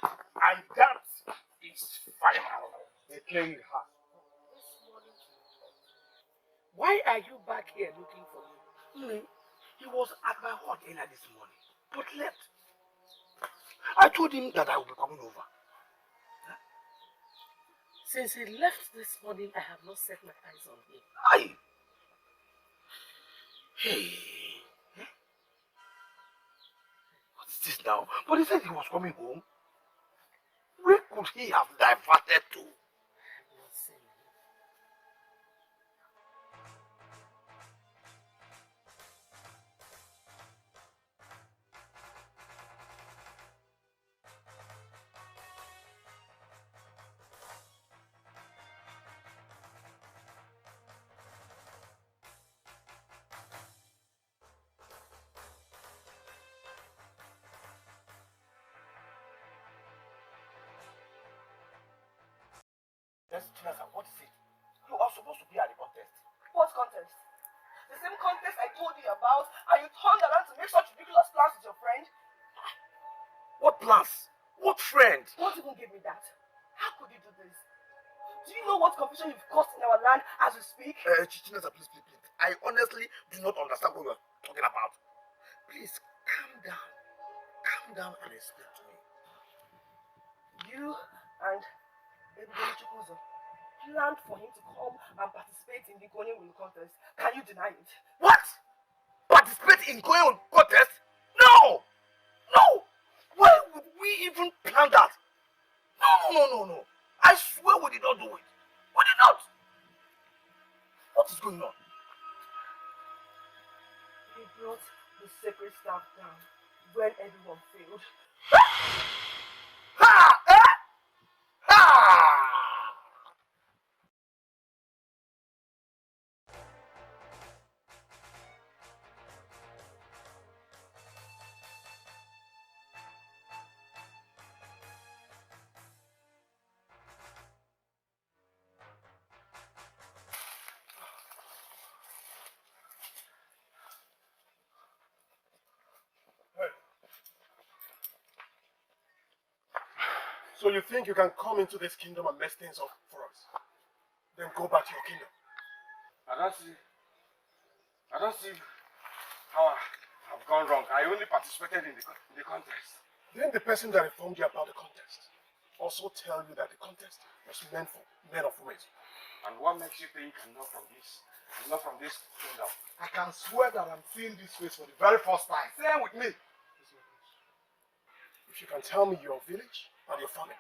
And that is final. The king has. Why are you back here looking for me? He was at my hut earlier this morning, but left. I told him that I would be coming over. Since he left this morning, I have not set my eyes on him. Aye. Hey. What is this now? But he said he was coming home. Where could he have diverted to? What is it? You are supposed to be at the contest. What contest? The same contest I told you about, and you turned around to make such ridiculous plans with your friend? What plans? What friend? Don't even give me that. How could you do this? Do you know what confusion you've caused in our land as we speak? Chinesa, please. I honestly do not understand what you are talking about. Please, calm down. Calm down and explain to me. You and Ebubele Chukwuzo planned for him to come and participate in the Gonye Will contest. Can you deny it? What? Participate in Gonye contest? No! Why would we even plan that? No. I swear we did not do it. We did not. What is going on? He brought the sacred staff down when everyone failed. So you think you can come into this kingdom and mess things up for us? Then go back to your kingdom. I don't see how I've gone wrong. I only participated in the contest. Then the person that informed you about the contest also tell you that the contest was meant for men of women. And what makes you think I'm not from this kingdom? I can swear that I'm seeing this face for the very first time. Same with me. If you can tell me your village and your family,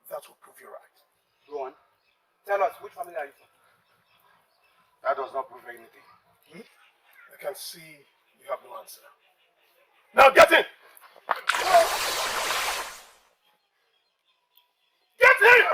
that will prove you right. Go on. Tell us, which family are you from? That does not prove anything. I can see you have no answer. Now get in! Get in!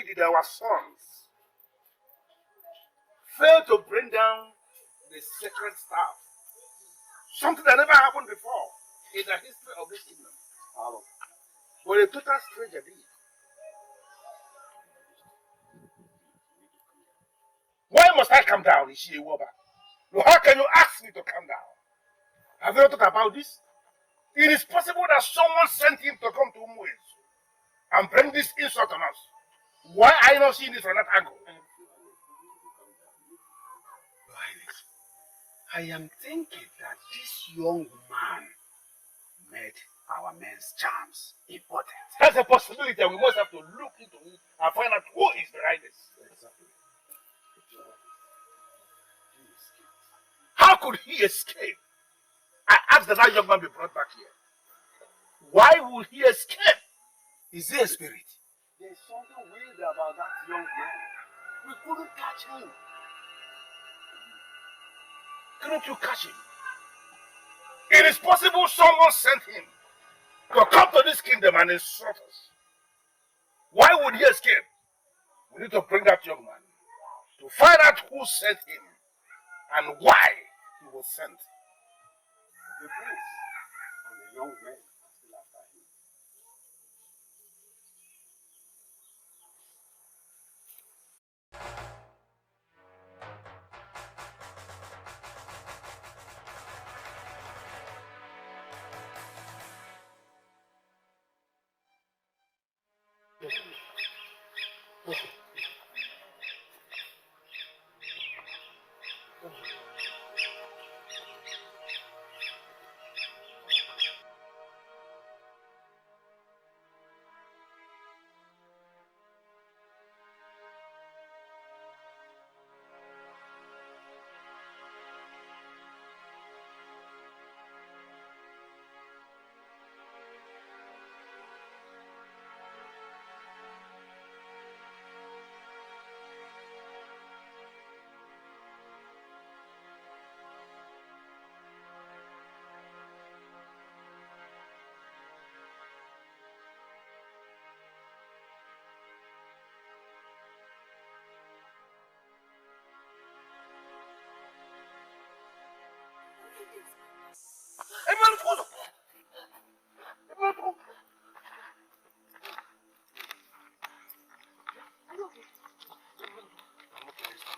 did our sons fail to bring down the sacred staff? Something that never happened before in the history of this kingdom. But a total stranger did. Why must I come down, Ishiewaba? No, how can you ask me to come down? Have you not thought about this? It is possible that someone sent him to come to Umuez and bring this insult on us. Why are you not seeing this from that angle? Your Highness, I am thinking that this young man made our men's charms important. That's a possibility, and we must have to look into it and find out who is behind this. Exactly. How could he escape? I asked that that young man be brought back here. Why would he escape? Is he a spirit? There's something weird about that young man. We couldn't catch him. Couldn't you catch him? It is possible someone sent him to come to this kingdom and insult us. Why would he escape? We need to bring that young man to find out who sent him and why he was sent. The prince and the young man are still after him.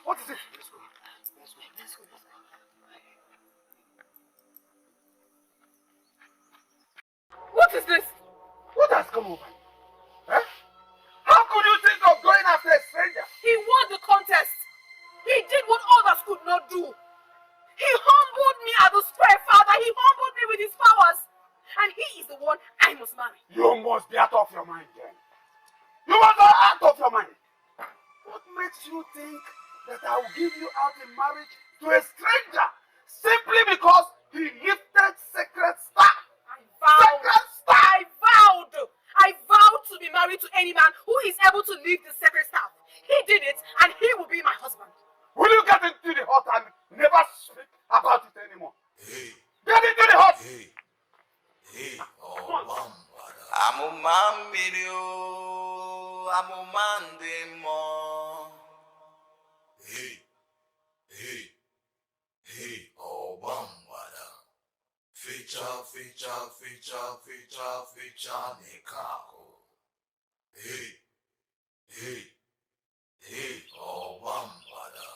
What is it? What is this? What has come over you? Huh? How could you think of going after a stranger? He won the contest. He did what others could not do. He humbled me as a square father. He humbled me with his powers. And he is the one I must marry. You must be out of your mind then. You must be out of your mind. What makes you think that I will give you out in marriage to a stranger simply because he lifted sacred staff? I vowed. Sacred staff! I vowed to be married to any man who is able to lift the sacred staff. He did it, and he will be my husband. Will you get into the hut and never speak about it anymore? Get into the hut! Amumambiri o, amumandemo. Obambara. Feature, nekako. Obambara.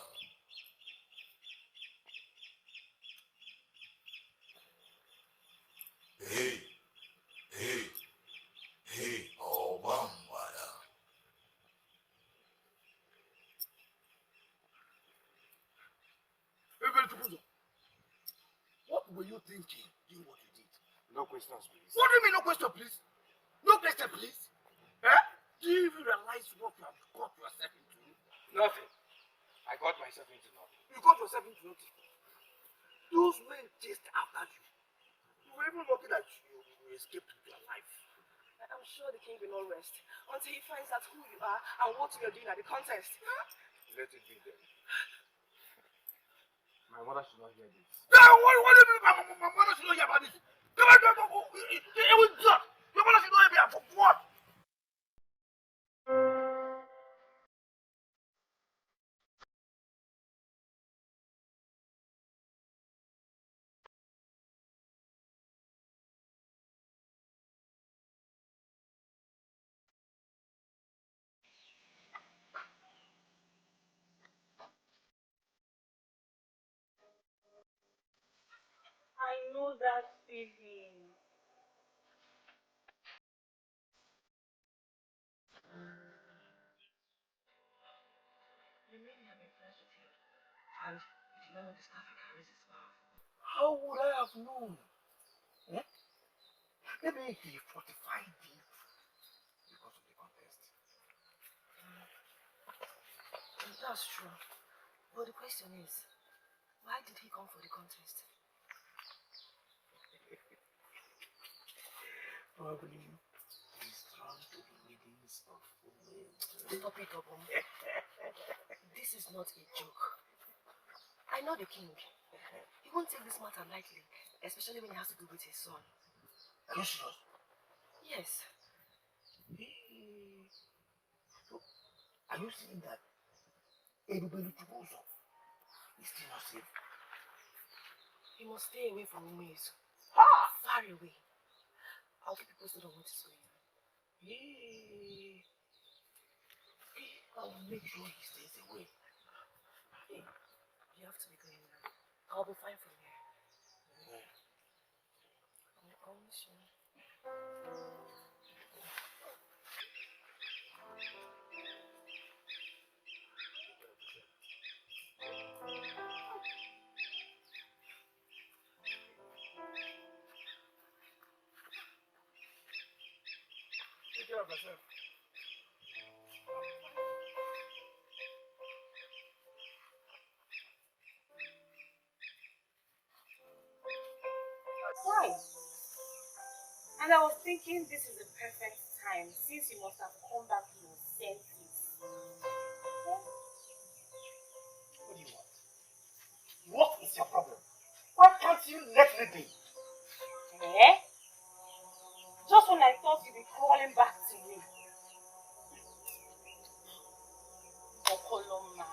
Obambara. What were you thinking doing what you did? No questions, please. What do you mean no question, please? No question, please? Eh? Do you even realize what you have got yourself into? Nothing. I got myself into nothing. You got yourself into nothing. Those men chased after you. You were even lucky that you escaped with your life. I'm sure the king will not rest until he finds out who you are and what you're doing at the contest. Let it be then. My mother should not hear this. Now, what do you mean my mother should not hear about this? Come on, it was God. Your mother should not hear about what? know that feeling. You mean you have been friends with him, and you did not know the stuff he carries is powerful? How would I have known? Hmm? Maybe he fortified it because of the contest. That's true. But the question is, why did he come for the contest? Probably he's trying to be weddings of women. Stop it, Obum. This is not a joke. I know the king. He won't take this matter lightly, especially when it has to do with his son. Are you serious? Yes. So, are you saying that everybody to go so is still not safe? He must stay away from Umezu. Far away. I'll keep you posted on what is going on. I'll make sure he stays away. Hey, you have to be going now. I'll be fine from here. I'll miss you. Take care of yourself. Why? And I was thinking this is the perfect time since you must have come back to your senses. What do you want? What is your problem? Why can't you let me be? Eh? Just when I thought you'd be calling back to me. Okoloma.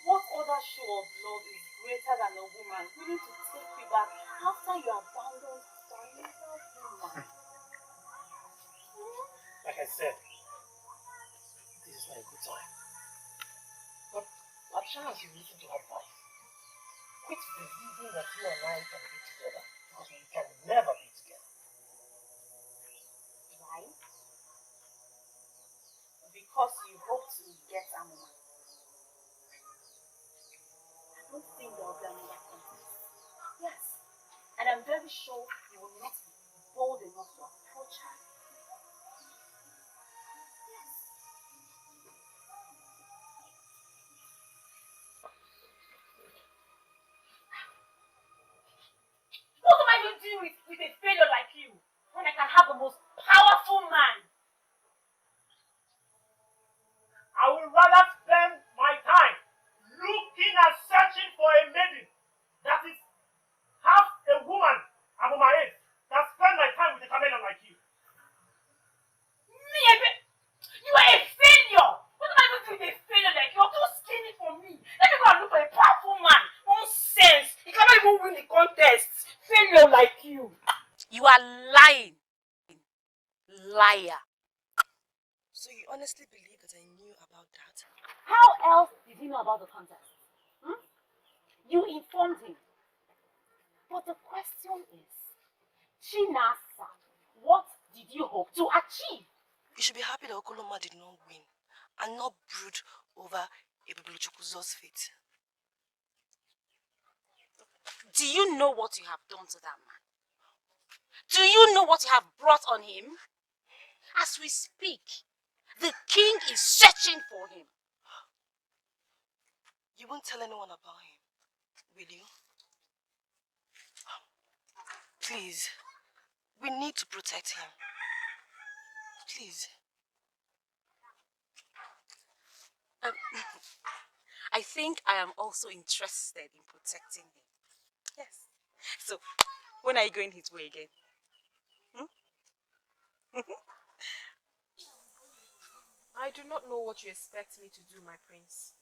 What other show of love is greater than a woman willing to take you back after you abandoned another woman? Like I said, this is not a good time. But a chance you listen to advice. Quit believing that you and I can be together, because we can never be together. Why? Because you hope to get a woman. I don't think there will be another contest. Yes. And I'm very sure you will not be bold enough to approach her. Yes. What am I going to do with a failure like you when I can have the most powerful man? I would rather spend my time looking and searching for a maiden that is half a woman above my age than spend my time with a chameleon like you. You are a failure! What am I going to do with a failure like you? You're too skinny for me. Let me go and look for a powerful man. Nonsense! He cannot even win the contest. Failure like you. You are lying. Liar. So you honestly believe that I knew about that? How else did he know about the contest? You informed him. But the question is, Chinasa, what did you hope to achieve? You should be happy that Okoloma did not win and not brood over Ebebuluchukwuzo's fate. Do you know what you have done to that man? Do you know what you have brought on him? As we speak, the king is searching for him. You won't tell anyone about him, will you? Please, we need to protect him. Please. I think I am also interested in protecting him. Yes. So, when are you going his way again? I do not know what you expect me to do, my prince.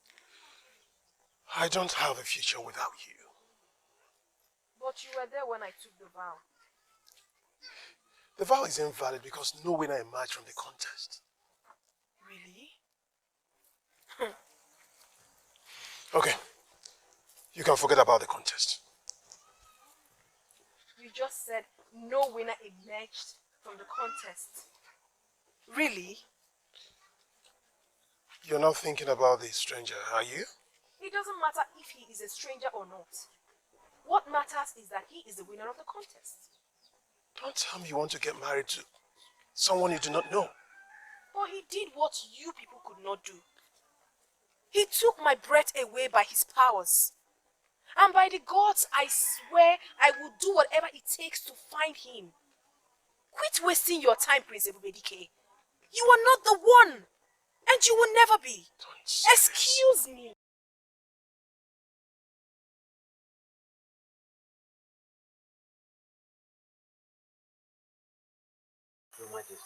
I don't have a future without you. But you were there when I took the vow. The vow is invalid because no winner emerged from the contest. Really? Okay. You can forget about the contest. You just said no winner emerged from the contest. Really? You're not thinking about this stranger, are you? It doesn't matter if he is a stranger or not. What matters is that he is the winner of the contest. Don't tell me you want to get married to someone you do not know. But he did what you people could not do. He took my breath away by his powers. And by the gods, I swear I will do whatever it takes to find him. Quit wasting your time, Prince Ebubedike. You are not the one. And you will never be. Excuse me. Your Majesty,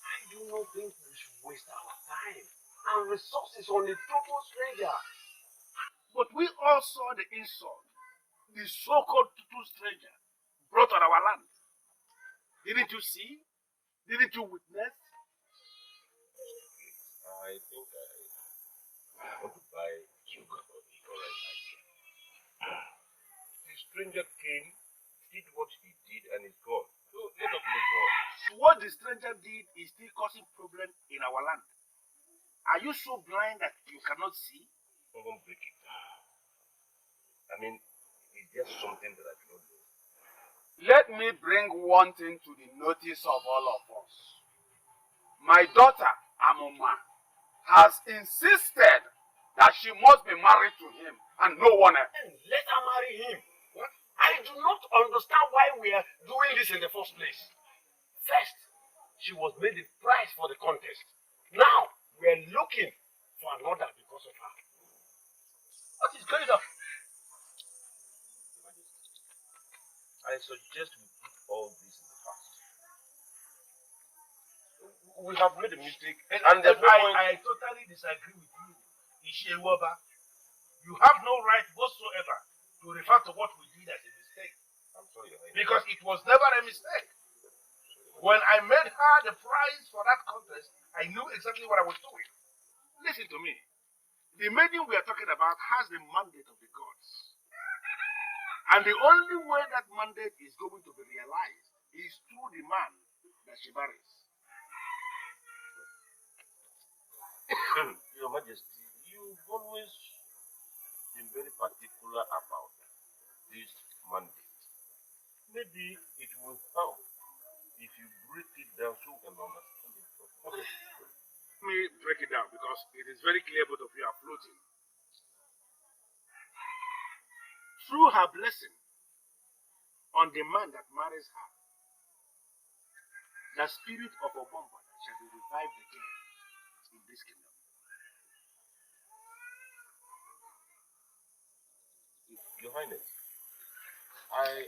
I do not think we should waste our time and resources on a total stranger. But we all saw the insult the so-called total stranger brought on our land. Didn't you see? Didn't you witness? I think I want to buy Duke of the correct idea. The stranger came, did what he did, and is gone. So let us move on. What the stranger did is still causing problem in our land. Are you so blind that you cannot see? I won't break it down. I mean, it's just something that I do not know. Let me bring one thing to the notice of all of us. My daughter, Amoma, has insisted that she must be married to him and no one else. And let her marry him. What? I do not understand why we are doing this in the first place. First, she was made the prize for the contest. Now, we are looking for another because of her. What is going on? I suggest we put all this in the past. We have made a mistake, and I totally disagree with you, Ishewaba. You have no right whatsoever to refer to what we did as a mistake. I'm sorry, because it was never a mistake. When I made her the prize for that contest, I knew exactly what I was doing. Listen to me. The maiden we are talking about has the mandate of the gods. And the only way that mandate is going to be realized is through the man that she marries. Your Majesty, you've always been very particular about this mandate. Maybe it will help if you break it down so we can understand it properly. Okay. Let me break it down because it is very clear both of you are floating. Through her blessing on the man that marries her, the spirit of Obomba shall be revived again in this kingdom. Your Highness, I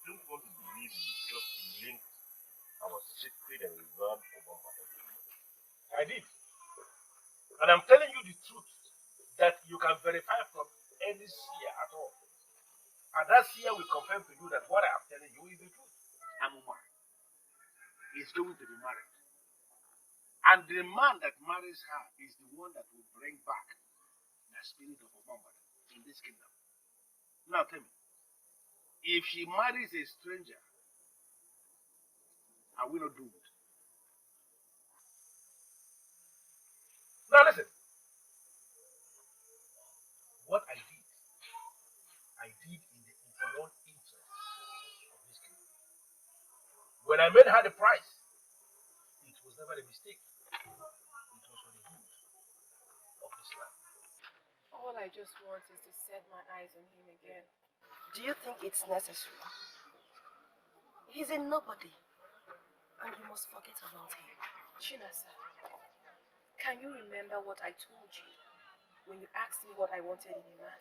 don't want to believe you just linked our sacred and revered Obama. I did. And I'm telling you the truth that you can verify from any seer at all. And that seer will confirm to you that what I am telling you is the truth. Amuma is going to be married. And the man that marries her is the one that will bring back the spirit of Obama in this kingdom. Now tell me, if she marries a stranger, are we not doomed? Now listen. What I did in the overall interest of this kingdom. When I made her the price, it was never a mistake. It was for the good of this land. All I just want is to set my eyes on him again. Do you think it's necessary? He's a nobody, and you must forget about him. Chinasa, can you remember what I told you when you asked me what I wanted in a man?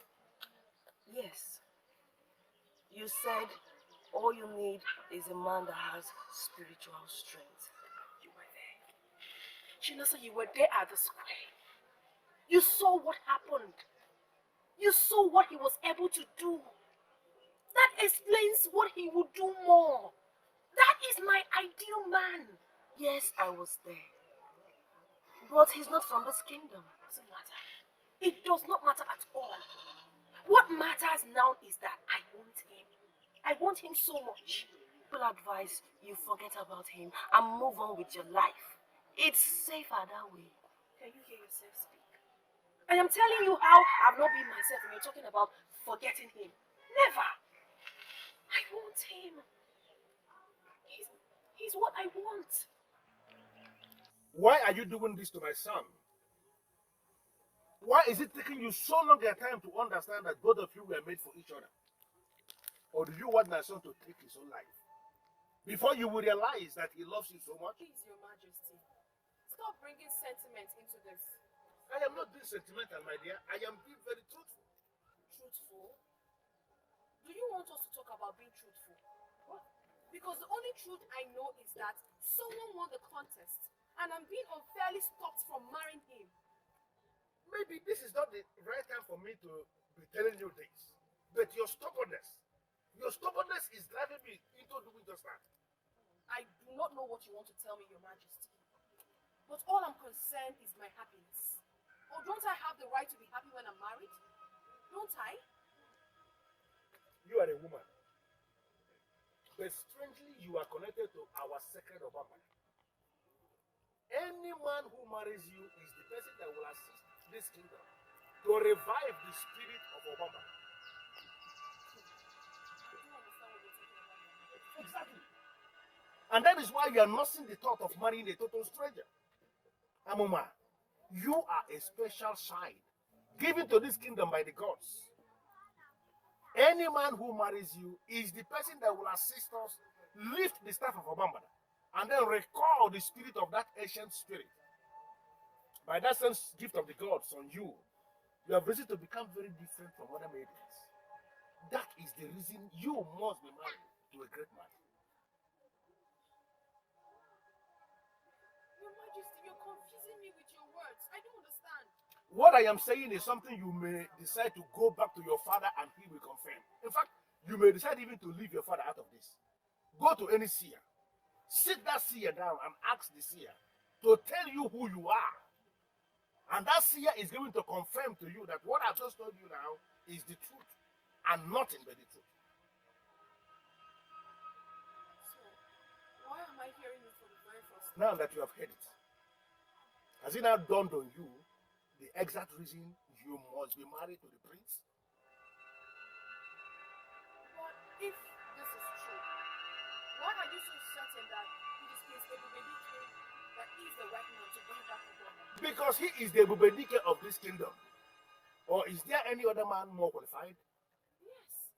Yes. You said all you need is a man that has spiritual strength. You were there. Chinasa, you were there at the square. You saw what happened. You saw what he was able to do. That explains what he would do more. That is my ideal man. Yes, I was there. But he's not from this kingdom. Doesn't matter. It does not matter at all. What matters now is that I want him. I want him so much. People advise you forget about him and move on with your life. It's safer that way. Can you hear yourself speak? I am telling you how I've not been myself and you're talking about forgetting him. Never. I want him. He's what I want. Why are you doing this to my son? Why is it taking you so long a time to understand that both of you were made for each other? Or do you want my son to take his own life? Before you will realize that he loves you so much? Please, Your Majesty, stop bringing sentiment into this. I am not being sentimental, my dear. I am being very truthful. Truthful? Do you want us to talk about being truthful? What? Because the only truth I know is that someone won the contest and I'm being unfairly stopped from marrying him. Maybe this is not the right time for me to be telling you this. But your stubbornness is driving me into doing just that. I do not know what you want to tell me, Your Majesty. But all I'm concerned is my happiness. Or don't I have the right to be happy when I'm married? Don't I? You are a woman. But strangely, you are connected to our sacred Obama. Any man who marries you is the person that will assist this kingdom to revive the spirit of Obama. Exactly. And that is why you are nursing the thought of marrying a total stranger. Amoma, you are a special sign given to this kingdom by the gods. Any man who marries you is the person that will assist us lift the staff of Obama and then recall the spirit of that ancient spirit. By that sense gift of the gods on you, you have reason to become very different from other maidens. That is the reason you must be married to a great man. Your Majesty, you're confusing me with your words. I don't understand. What I am saying is something you may decide to go back to your father and he will confirm. In fact, you may decide even to leave your father out of this. Go to any seer. Sit that seer down and ask the seer to tell you who you are. And that seer is going to confirm to you that what I've just told you now is the truth and nothing but the truth. So, why am I hearing it for the very first time? Now that you have heard it, has it now dawned on you the exact reason you must be married to the prince? But if this is true, why are you so certain that it is Prince Ebubedike that is the right man to bring back Obama? Because he is the Ebubedike of this kingdom. Or is there any other man more qualified? Yes.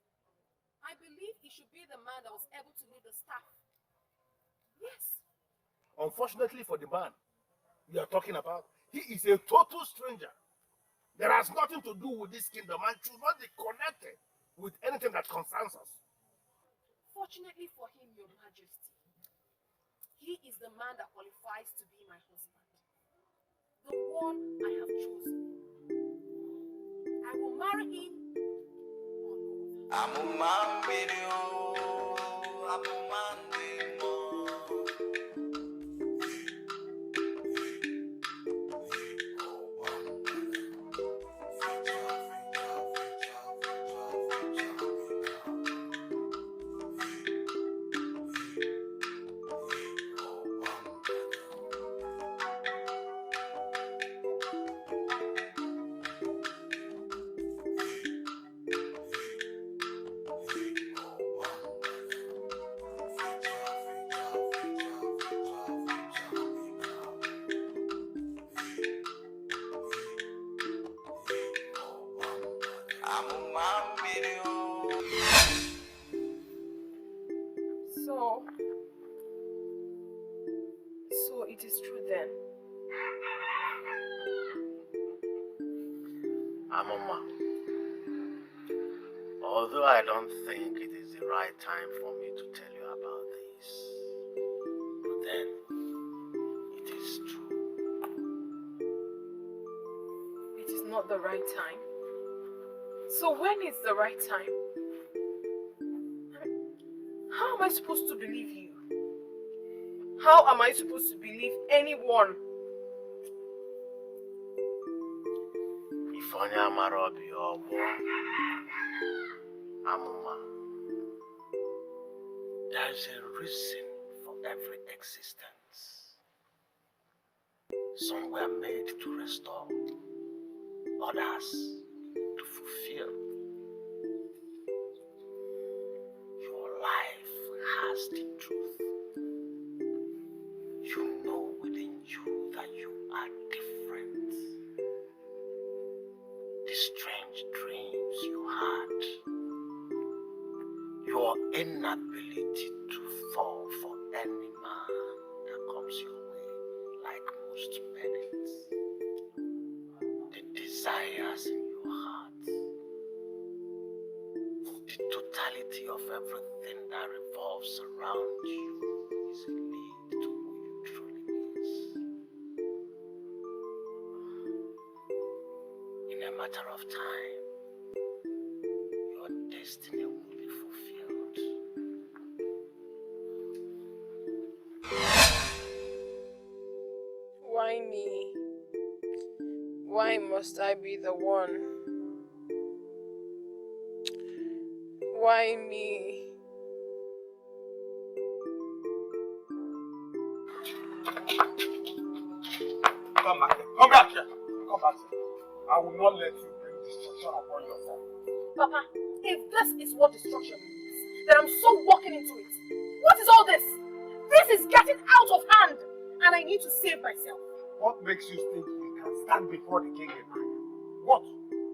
I believe he should be the man that was able to lead the staff. Yes. Unfortunately for the man you are talking about, he is a total stranger. There has nothing to do with this kingdom and should not be connected with anything that concerns us. Fortunately for him, Your Majesty, he is the man that qualifies to be my husband. The one I have chosen. I will marry him or no So it is true then. Amoma, although I don't think it is the right time for me to tell you about this, but then it is true. It is not the right time. So when is the right time? How am I supposed to believe you? How am I supposed to believe anyone? If onye amara obi ọgbọ, Amoma, There's a reason for every existence. Some were made to restore, others to fulfill. Your life has the truth. You know within you that you are different. The strange dreams you had, your inability to fall for any man that comes your way, like most parents, the desires in your heart, the totality of everything that revolves around you is a lead to who you truly is. In a matter of time, your destiny will be fulfilled. Why me? Why must I be the one? Why me? Come back here. Come back here. Come back here. I will not let you bring destruction upon yourself. Papa, if this is what destruction means, then I'm so walking into it. What is all this? This is getting out of hand, and I need to save myself. What makes you think you can stand before the king and marry? What?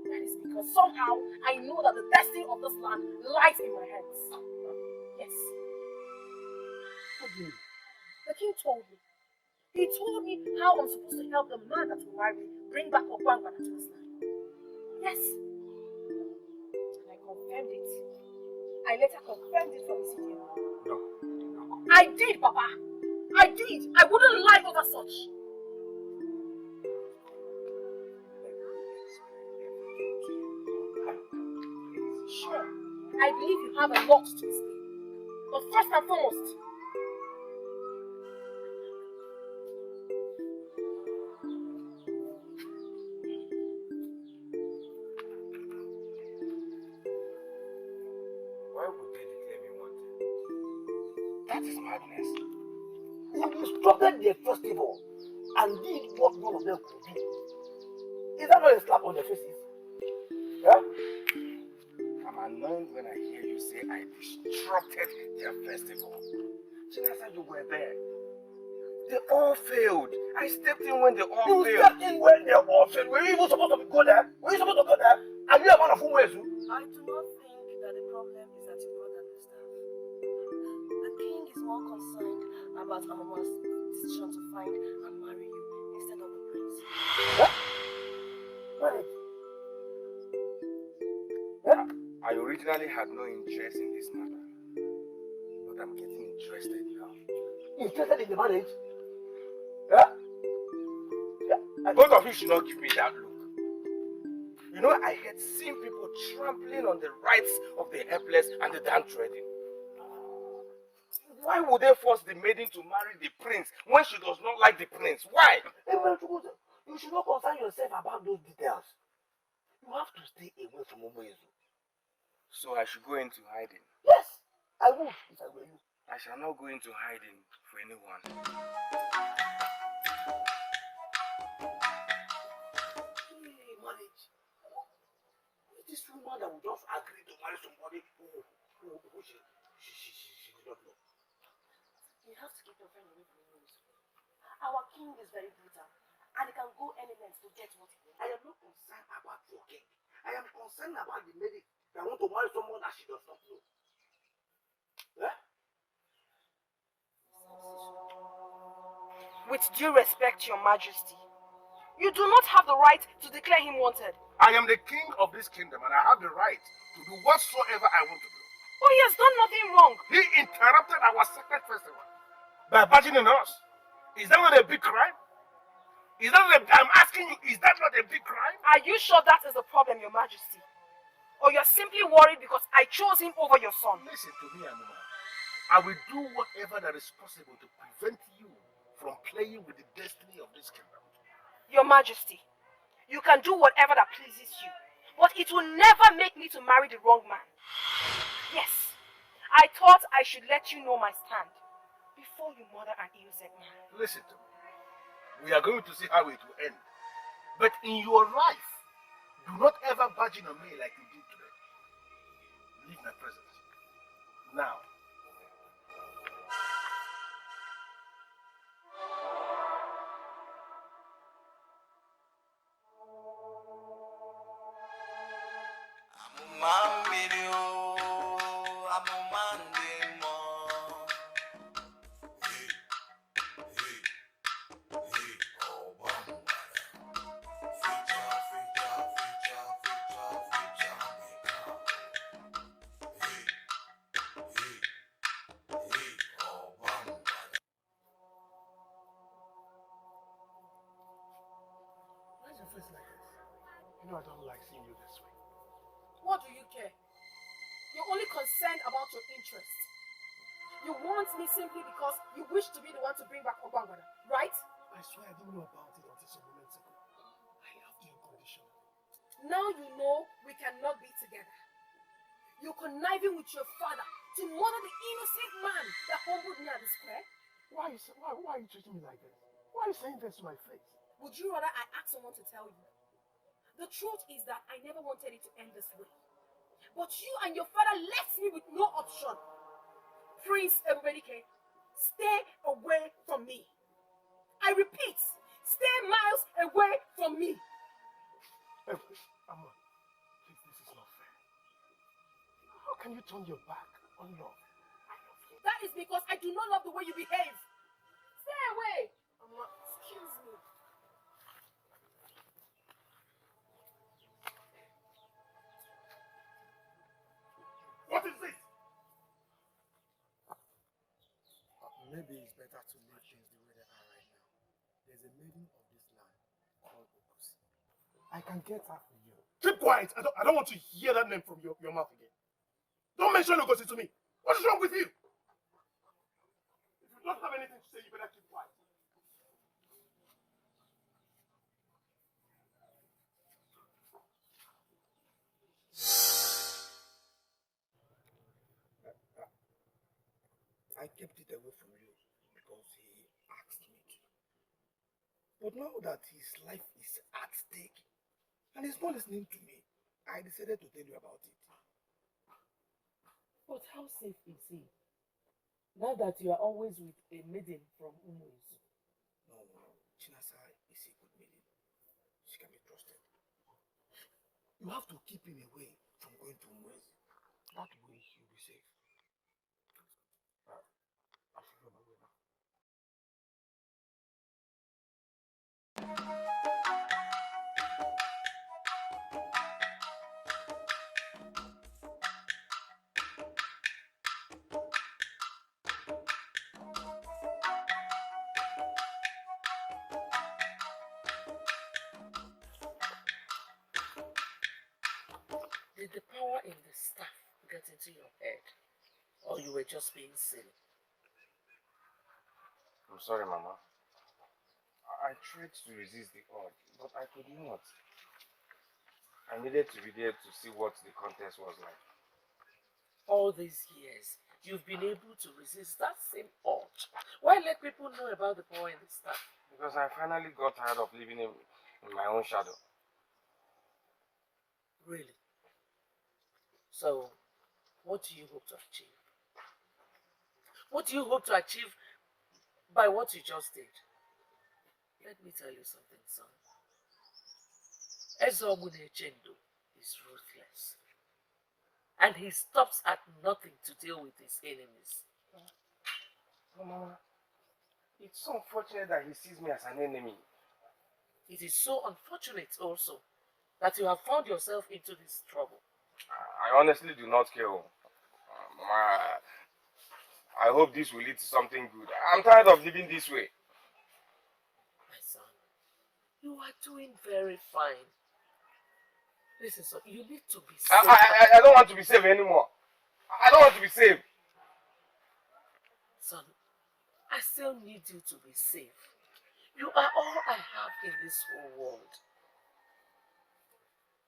That is because somehow I know that the destiny of this land lies in my hands. Yes. What do you mean? The king told me. He told me how I'm supposed to help the man that will marry me bring back Ogbangwana to this land. Yes. And I confirmed it. I later confirmed it from Isidia. No. I did, Papa. I did. I wouldn't lie over such. Sure. I believe you have a lot to explain. But first and foremost, Why would they declare me wanted? That is madness. You disrupted their festival and did what none of them could do. Is that not a slap on their faces? Yeah? I'm annoyed when I hear you say I disrupted their festival. Chinasa, you were there. They all failed. I stepped in when they all failed. You stepped in when they all failed. Were you even supposed to go there? Were you supposed to go there? Are you a man of whom ways? I do not think that the problem is at your brother and the staff. The king is more concerned about Amoma's decision to find and marry you instead of the prince. What? Marriage? Yeah. I originally had no interest in this matter, but I'm getting interested now. Interested in the marriage? Yeah? Yeah. Both of you should not give me that look. You know, I had seen people trampling on the rights of the helpless and the downtrodden. Why would they force the maiden to marry the prince when she does not like the prince? Why? You should not concern yourself about those details. You have to stay away from Omoezu. So I should go into hiding? Yes, I would if I were you. I shall not go into hiding for anyone. Hey, marriage. This woman that will just agree to marry somebody who she did not know. You have to keep your friend away from him. Our king is very brutal, and he can go any length to get what he wants. I am not concerned about your king. I am concerned about the lady that want to marry someone that she does not know. Yeah? with due respect, Your Majesty, you do not have the right to declare him wanted. I am the king of this kingdom and I have the right to do whatsoever I want to do. Oh, he has done nothing wrong. He interrupted our sacred festival by barging in us. Is that not a big crime? I'm asking you, is that not a big crime? Are you sure that is the problem, Your Majesty? Or you're simply worried because I chose him over your son? Listen to me, Amuma. I will do whatever that is possible to prevent you from playing with the destiny of this kingdom. Your Majesty, you can do whatever that pleases you, but it will never make me to marry the wrong man. Yes, I thought I should let you know my stand before you murder an innocent man. Listen to me. We are going to see how it will end. But in your life, do not ever barge in on me like you did today. Leave my presence. Now. Why is your face like this? You know I don't like seeing you this way. What do you care? You're only concerned about your interest. You want me simply because you wish to be the one to bring back Obangwana, right? I swear I didn't know about it until some moments ago. I loved you unconditionally. Now you know we cannot be together. You're conniving with your father to murder the innocent man that humbled me at the square. Why are you treating me like this? Why are you saying this to my face? Would you rather I ask someone to tell you? The truth is that I never wanted it to end this way. But you and your father left me with no option. Prince Ebubedike, stay away from me. I repeat, stay miles away from me. Amma, please, this is not fair. How can you turn your back on love? I love you. That is because I do not love the way you behave. Stay away. Amma, excuse me. What is this? Maybe it's better to leave things the way they are right now. There's a maiden of this land called Okusi. I can get her for you. Keep quiet. I don't want to hear that name from your mouth again. Don't mention Ogosi to me. What is wrong with you? If you don't have anything to say, you better keep quiet. I kept it away from you because he asked me to. But now that his life is at stake and he's not listening to me, I decided to tell you about it. But how safe is he? Now that you are always with a maiden from Umuizu. No, Chinasa is a good maiden. She can be trusted. You have to keep him away from going to Umuizu. That way he'll be safe. I should go my way now. Did the power in the staff get into your head? Or you were just being silly? I'm sorry, Mama. I tried to resist the urge, but I could not. I needed to be there to see what the contest was like. All these years, you've been able to resist that same urge. Why let people know about the power in the staff? Because I finally got tired of living in my own shadow. Really? So, what do you hope to achieve? What do you hope to achieve by what you just did? Let me tell you something, son. Ezobune Chendo is ruthless. And he stops at nothing to deal with his enemies. Mama, it's so unfortunate that he sees me as an enemy. It is so unfortunate also that you have found yourself into this trouble. I honestly do not care. Mama, I hope this will lead to something good. I'm tired of living this way. My son, you are doing very fine. Listen, son, you need to be safe. I don't want to be safe anymore. I don't want to be safe. Son, I still need you to be safe. You are all I have in this whole world.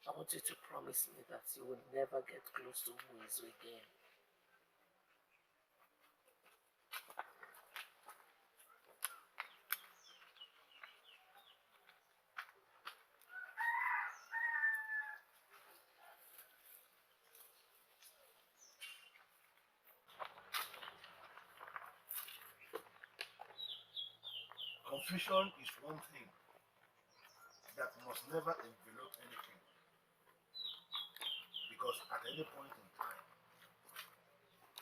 I want you to promise me that you will never get close to Muizu again. Confusion is one thing that must never envelop anything. Because at any point in time,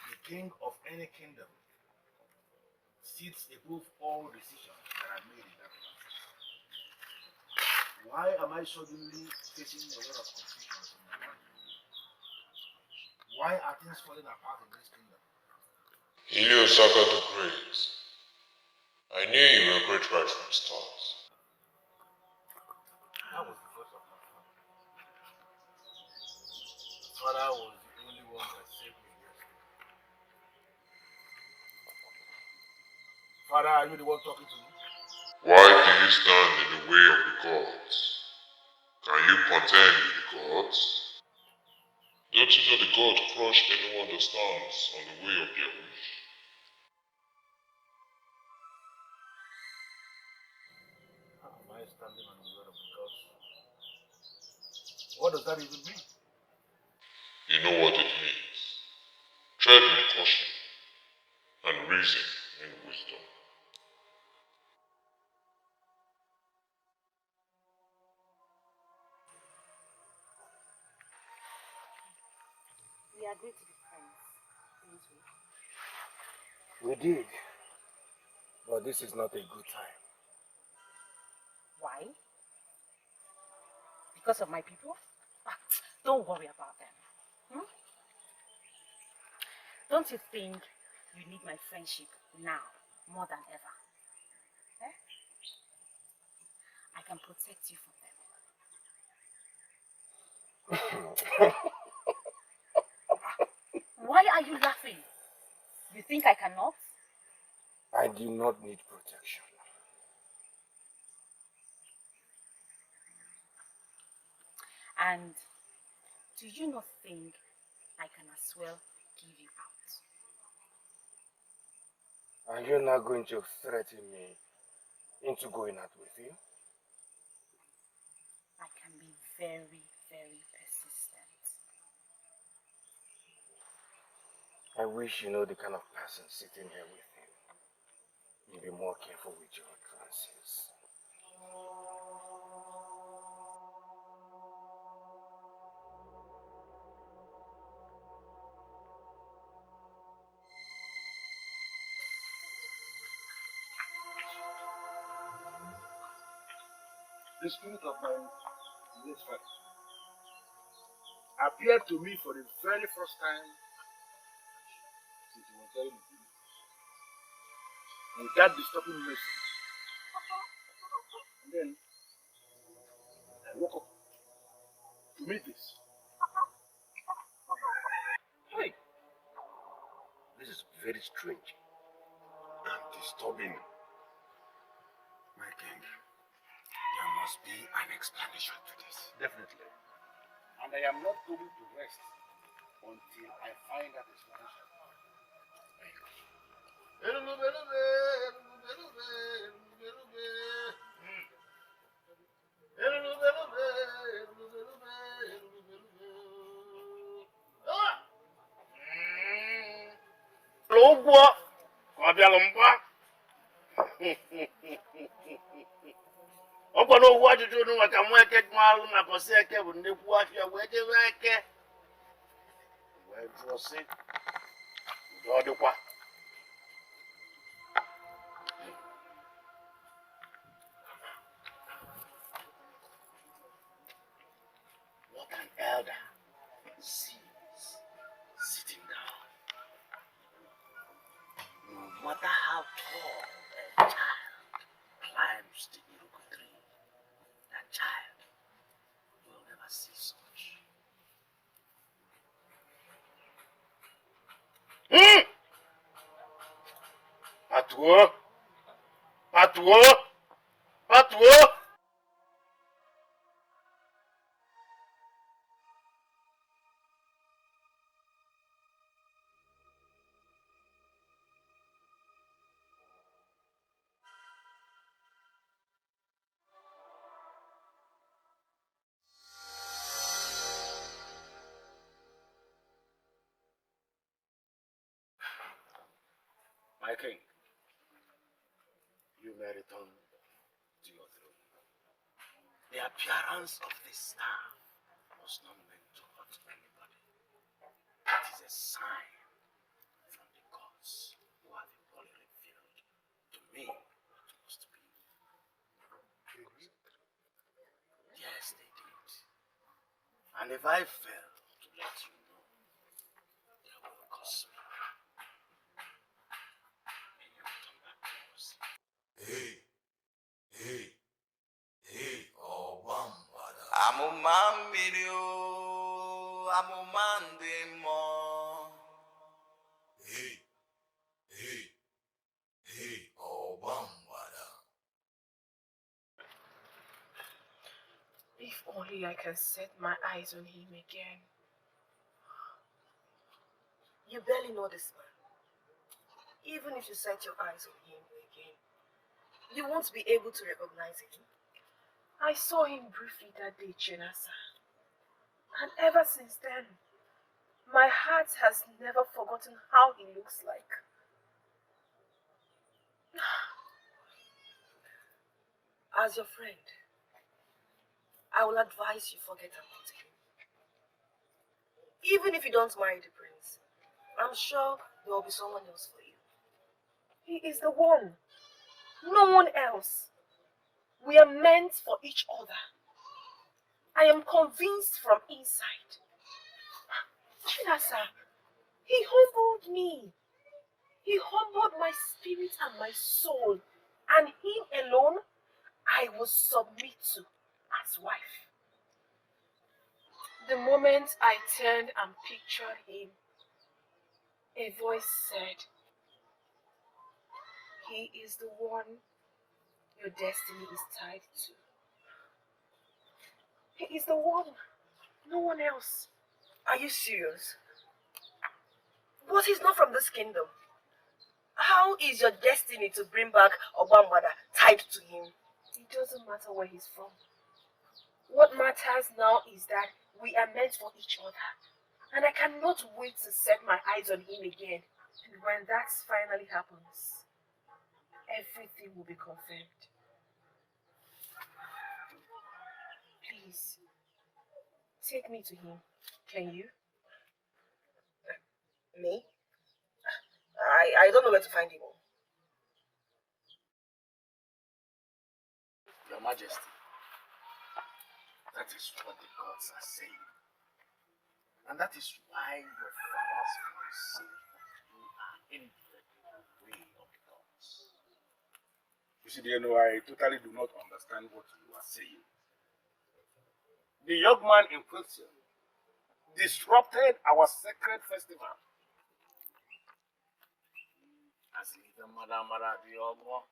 the king of any kingdom sits above all decisions that are made in that place. Why am I suddenly facing a lot of confusion in my mind? Why are things falling apart in this kingdom? Iliosaka the Great. I knew you were great right from the start. That was because of my father. Father was the only one that saved me yesterday. Father, are you the one talking to me? Why do you stand in the way of the gods? Can you contend with the gods? Don't you know the god crush anyone that stands on the way of their wish? How am I standing on the word of the gods? What does that even mean? You know what it means. Tread with caution and reason and wisdom. We agreed to be friends, didn't we? We did, but this is not a good time. Why? Because of my people? Ah, don't worry about them. Hmm? Don't you think you need my friendship now more than ever? Eh? I can protect you from them. Why are you laughing? You think I cannot? I do not need protection. And do you not think I can as well give you out? And you're not going to threaten me into going out with you? I can be very, very persistent. I wish you know the kind of person sitting here with him. You'll be more careful with your utterances. The spirit of my late father appeared to me for the very first time since he was very little, without disturbing message. And then I woke up to meet this. Hey, this is very strange and disturbing. My king, there must be an explanation to this. Definitely. And I am not going to rest until I find that explanation. Ụgwọ ka ọ bịara mgba ọ gwara okwu ajụjụ unu maka nwa eke malụ na bọsị eke bụ nnekwu afịa wee jebe eke wee jụọ sị ụdị ọ dịkwa what an elder sees sitting down, no matter how tall a child climbs the Iroko tree, that child will never see such. Patuo! Patuo! Patuo! My king, you may return to your throne. The appearance of this staff was not meant to hurt anybody. It is a sign from the gods who have equally revealed to me what must be. Yes, they did. And if I fail to let you know, they will curse me. May you turn back to us. Hey, hey, hey, oh, Bambada. Amumambirio, Amumandemo. Hey, hey, hey, oh, Bambada. If only I can set my eyes on him again. You barely know this man. Even if you set your eyes on him again, you won't be able to recognize him. I saw him briefly that day, Chinasa. And ever since then, my heart has never forgotten how he looks like. As your friend, I will advise you forget about him. Even if you don't marry the prince, I'm sure there will be someone else for you. He is the one. No one else. We are meant for each other. I am convinced from inside. Chinasa, he humbled me. He humbled my spirit and my soul. And him alone, I will submit to as wife. The moment I turned and pictured him, a voice said, "He is the one your destiny is tied to. He is the one, no one else." Are you serious? But he's not from this kingdom. How is your destiny to bring back Obamwada tied to him? It doesn't matter where he's from. What matters now is that we are meant for each other. And I cannot wait to set my eyes on him again. And when that finally happens, everything will be confirmed. Please, take me to him. Can you? Me? I don't know where to find him. Your Majesty, that is what the gods are saying. And that is why your father's voice says that you are in the way of the gods. You see, I totally do not understand what you are saying. The young man in question disrupted our sacred festival. As leader, Madam Diogo,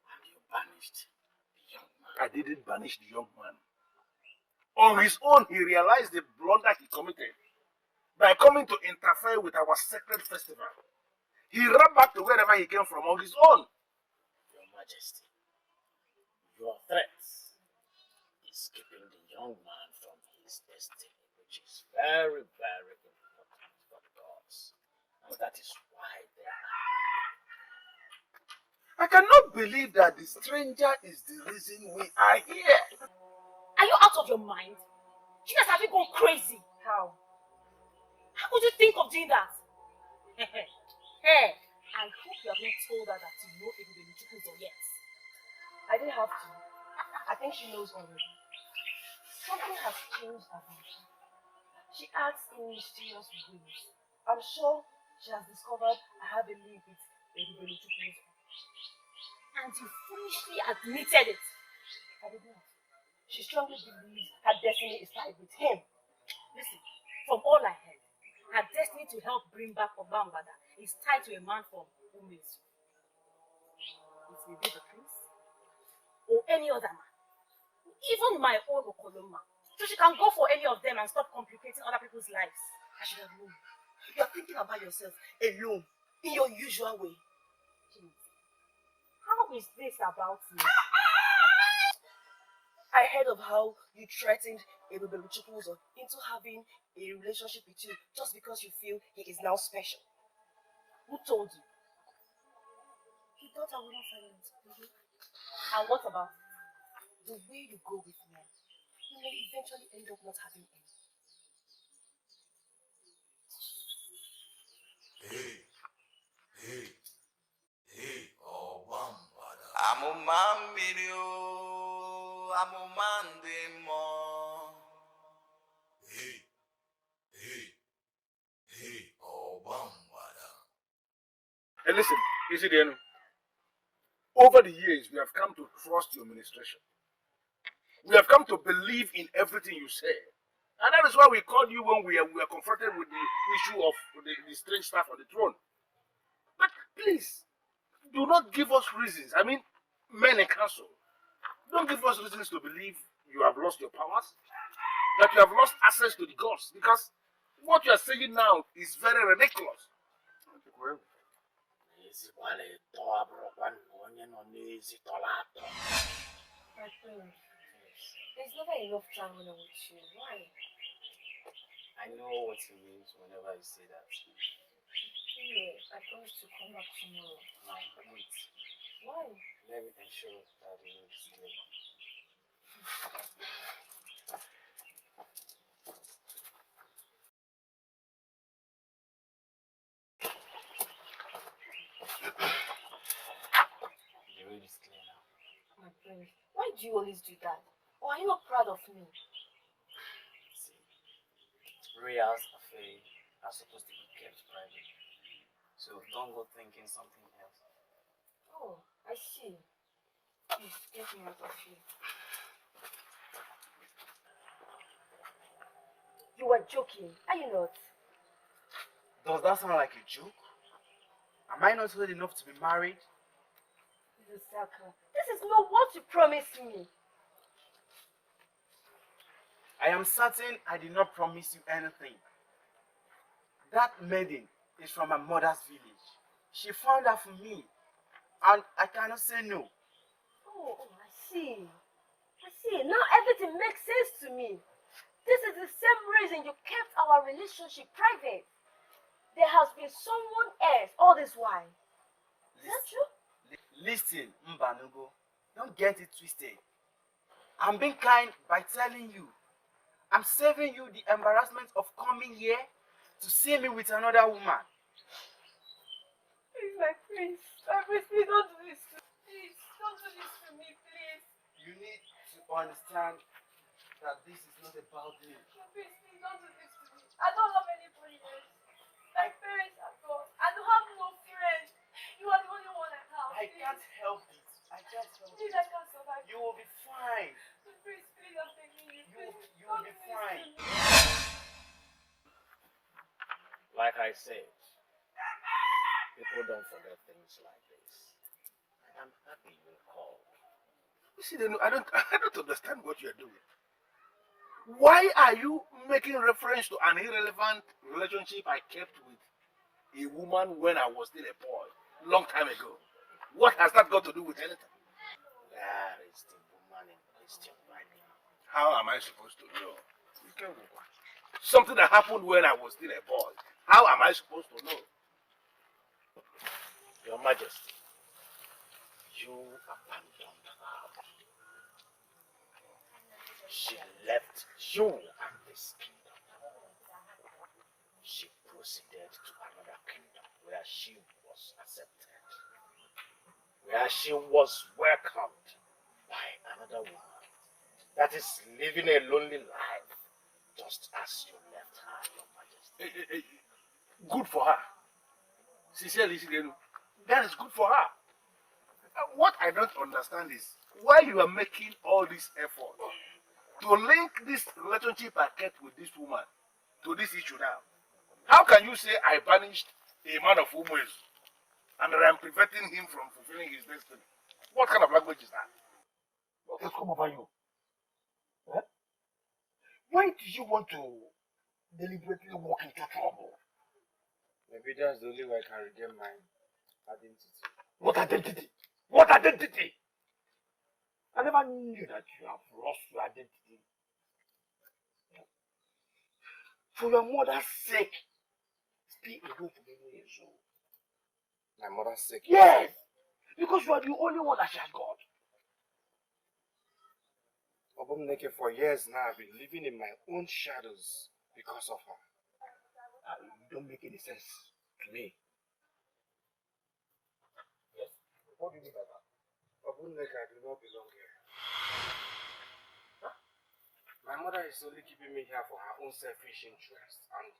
and you banished the young man. I didn't banish the young man. On his own, he realized the blunder he committed by coming to interfere with our sacred festival. He ran back to wherever he came from on his own. Your Majesty, your threats is keeping the young man from his destiny, which is very, very important for the gods. And that is why they are. I cannot believe that the stranger is the reason we are here. Are you out of your mind? You guys have you gone crazy? How? How could you think of doing that? Hey, I hope you haven't told her that you know Ebubele yet. I didn't have to. I think she knows already. Something has changed about her. She acts in mysterious ways. I'm sure she has discovered I have a link with Ebubele. And you foolishly admitted it. I did not. She strongly believes her destiny is tied with him. Listen, from all I heard, her destiny to help bring back Obambada is tied to a man from Umezu. It may be the prince or any other man. Even my own Okoloma. So she can go for any of them and stop complicating other people's lives. I should have known. You are thinking about yourself alone, in your usual way. How is this about me? I heard of how you threatened Ebubele into having a relationship with you just because you feel he is now special. Who told you? thought I wouldn't find it. And what about it? The way you go with men, you may eventually end up not having any. Amụma mmiri o, amụma ndị mmụọ. Hey, listen, Isidienu. Over the years, we have come to trust your administration. We have come to believe in everything you say. And that is why we called you when we were confronted with the issue of the strange staff on the throne. But please, do not give us reasons. I mean, men in council, don't give us reasons to believe you have lost your powers, that you have lost access to the gods, because what you are saying now is very ridiculous. My friend, there's never enough time when I'm with you. Why? I know what it means whenever you say that. Yeah, I promise to come back tomorrow. No, wait. Why? Let me ensure that you know this clear. The road is clear now. My friend, why do you always do that? Or are you not proud of me? See, royals affair are supposed to be kept private. So don't go thinking something else. Oh, I see. Please, get me out of here. You were joking, are you not? Does that sound like a joke? Am I not old enough to be married? Lusaka, this is not what you promised me. I am certain I did not promise you anything. That maiden is from my mother's village. She found her for me, and I cannot say no. Oh, I see. I see. Now everything makes sense to me. This is the same reason you kept our relationship private. There has been someone else all this while. Is that true? Listen, Mbanugo, don't get it twisted. I'm being kind by telling you. I'm saving you the embarrassment of coming here to see me with another woman. Please, my prince. My prince, please don't do this to me. Please, don't do this to me, please. You need to understand that this is not about me. My prince, please don't do this to me. I don't love anybody else. My parents are gone. I don't have no friends. You are the only one I have. I can't help it. I can't help it. Please, I can't survive. You will be fine. Please, please, I'm begging you. You will be fine. Like I said, people don't forget things like this. I'm happy you called. You see, I don't understand what you're doing. Why are you making reference to an irrelevant relationship I kept with a woman when I was still a boy, long time ago? What has that got to do with anything? Where is the woman in question right now? How am I supposed to know? Something that happened when I was still a boy. How am I supposed to know? Your Majesty, you abandoned her. She left you and this kingdom. She proceeded to another kingdom where she was accepted, where she was welcomed by another woman that is living a lonely life, just as you left her, Your Majesty. Good for her. Sincerely, that is good for her. What I don't understand is why you are making all this effort to link this relationship I kept with this woman to this issue now. How can you say I banished a man of Umuezu and that I'm preventing him from fulfilling his destiny? What kind of language is that? What has come over you? Huh? Why do you want to deliberately walk into trouble? Maybe that's the only way I can regain my identity. What identity? What identity? I never knew that you have lost your identity. For your mother's sake, stay away from Umuezu. My mother's sake? Yes! Because you are the only one that she has got. Obumneke, for years now, I've been living in my own shadows because of her. You don't make any sense to me. Yes? What do you mean by that? Obumneke, I do not belong here. Huh? My mother is only keeping me here for her own selfish interest, and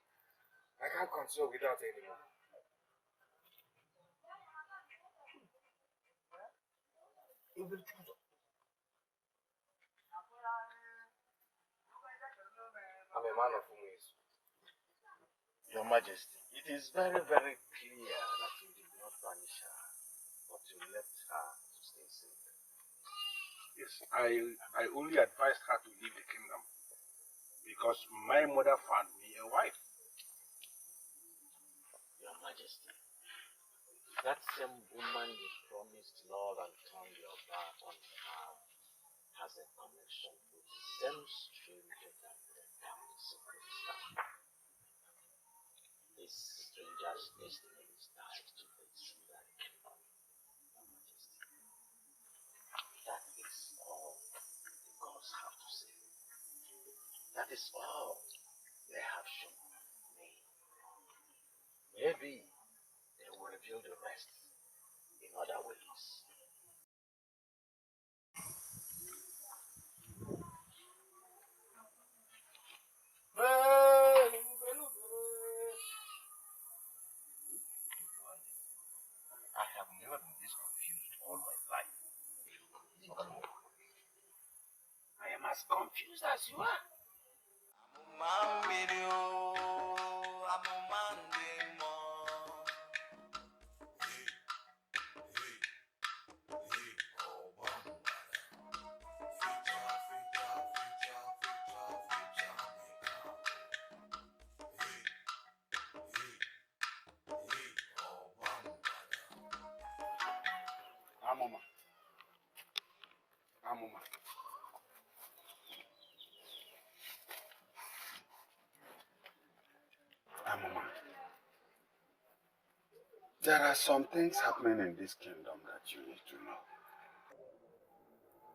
I can't console without anymore. I'm a man of ways. Your Majesty, it is very, very clear that you did not punish her, but you left her to stay safe. Yes, I only advised her to leave the kingdom because my mother found me a wife. Your Majesty, that same woman you promised love and turned your back on her has a connection with the same stranger that brought down the secret star. This stranger's destiny is tied to this very kingdom, Your Majesty. That is all the gods have to say. That is all they have shown me. Maybe they will reveal the rest in other ways. I have never been this confused all my life. I am as confused as you are. Amoma. Amoma. Amoma. There are some things happening in this kingdom that you need to know.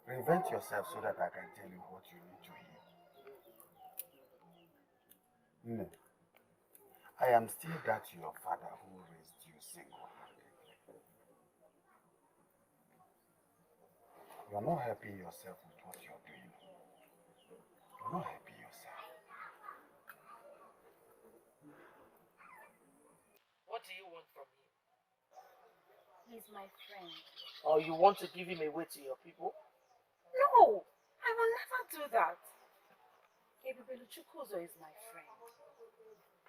Prevent yourself so that I can tell you what you need to hear. No. I am still that your father who raised you single-handedly. You are not helping yourself with what you are doing. You are not helping yourself. What do you want from him? He's my friend. Or you want to give him away to your people? No, I will never do that. Ebubeluchukwuzo is my friend.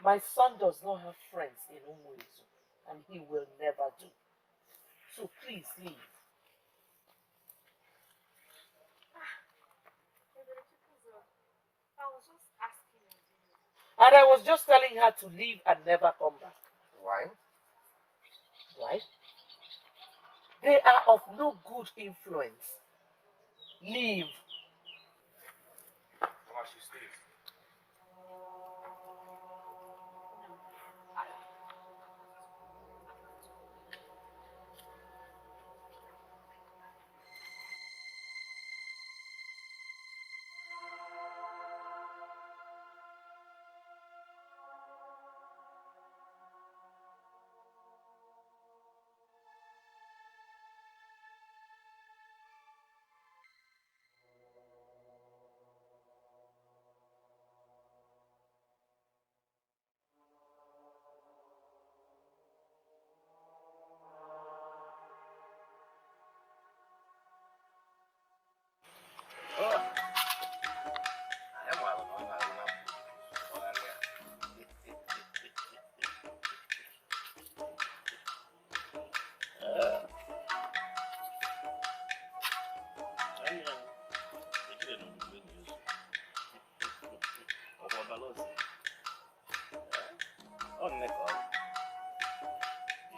My son does not have friends in Umuizu, and he will never do. So please leave. Ebubeluchukwuzo, I was just asking you. And I was just telling her to leave and never come back. Why? Why? They are of no good influence. Leave. How she stays.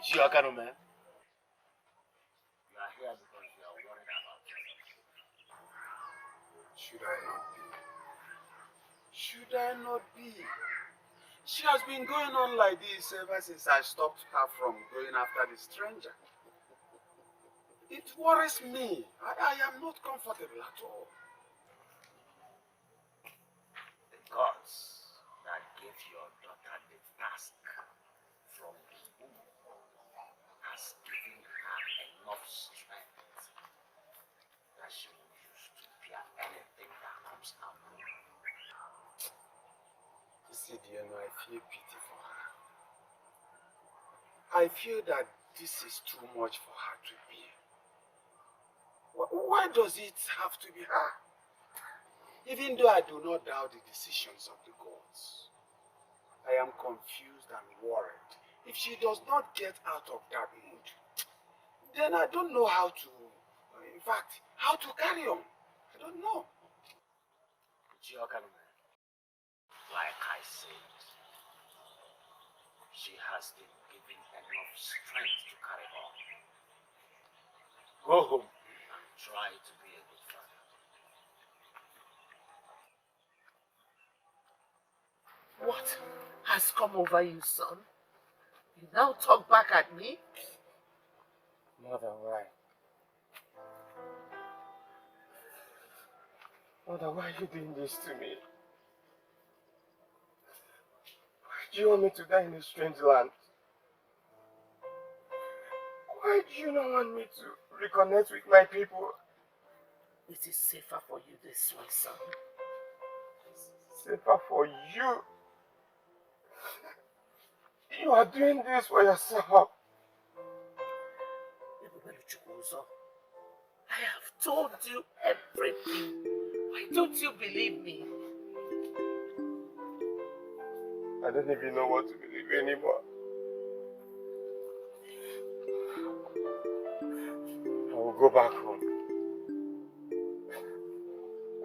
Is she your kind of man? You are here because you are worried about her. Should I not be? Should I not be? She has been going on like this ever since I stopped her from going after the stranger. It worries me. I am not comfortable at all. The gods that gave your daughter the task from the womb has given her enough strength that she will use to bear anything that comes her way. You see, Diana, I feel pity for her. I feel that this is too much for her to bear. Why does it have to be her? Even though I do not doubt the decisions of the gods, I am confused and worried. If she does not get out of that mood, then I don't know how to, in fact, how to carry on. I don't know. Like I said, she has been given enough strength to carry on. Go home and try to be a good father. What has come over you, son? You now talk back at me? Mother, why? Mother, why are you doing this to me? Why do you want me to die in a strange land? Why do you not want me to reconnect with my people? It is safer for you this way, son. Safer for you. You are doing this for yourself. I have told you everything. Why don't you believe me? I don't even know what to believe anymore. I will go back home.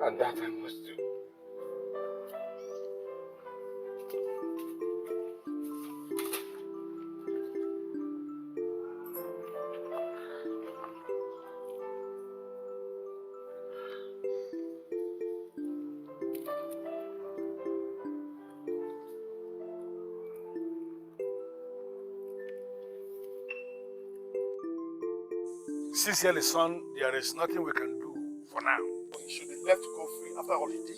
And that I must do. Sincerely, son, there is nothing we can do for now. He should be left to go free after all he did.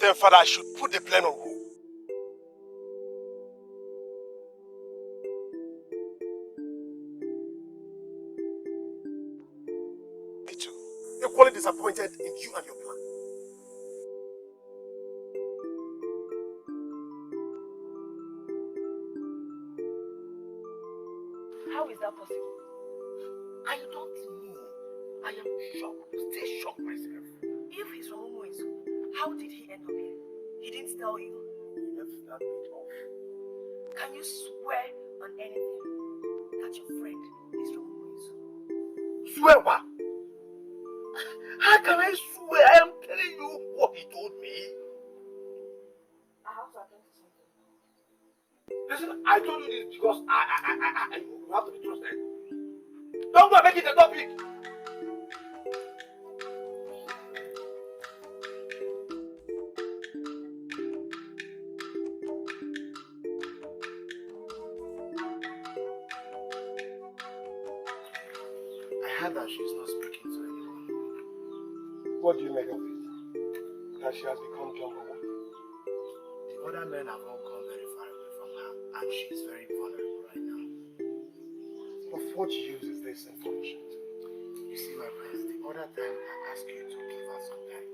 Then, Father, I should put the plan on hold. Me too. Equally disappointed in you and your plan. How is that possible? I don't know. I am shocked. Still shocked myself. If he's from Umuizu, how did he end up here? He didn't tell you. He left that bit off. Can you swear on anything that your friend is from Umuizu? Swear what? How can I swear? I am telling you what he told me. I have to attend to something. Listen, I told you this because I you have to be trusted. Don't go and make it a topic. I heard that she's not speaking to anyone. What do you make of it? That she has become jungle one? The other men have all gone very far away from her, and she's very vulnerable right now. Of what use is this information? You see, my prince, the other time I asked you to give her some time.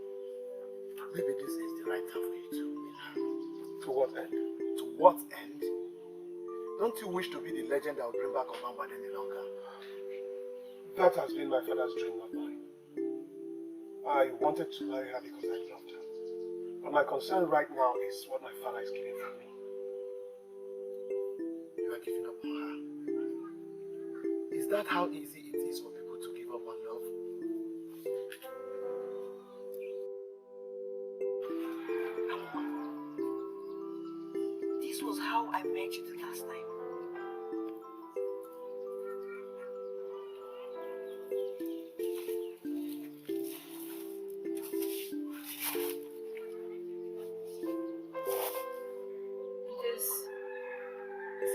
Maybe this is the right time for you to win her. To what end? To what end? Don't you wish to be the legend that will bring back Obamba any longer? That has been my father's dream, not mine. I wanted to marry her because I loved her. But my concern right now is what my father is giving from me. You are giving up on her. Is that how easy it is for people to give up on love? This was how I met you the last time.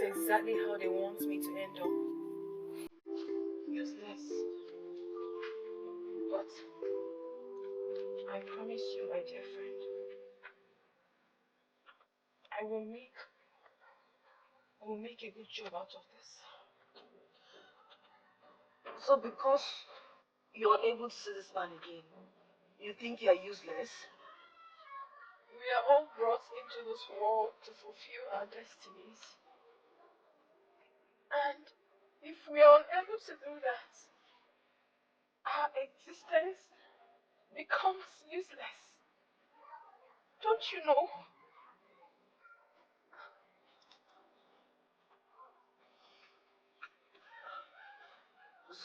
exactly how they want me to end up. Useless. But I promise you, my dear friend, I will make a good job out of this. So because you're unable to see this man again, you think you're useless? We are all brought into this world to fulfill our destinies. And if we are unable to do that, our existence becomes useless. Don't you know?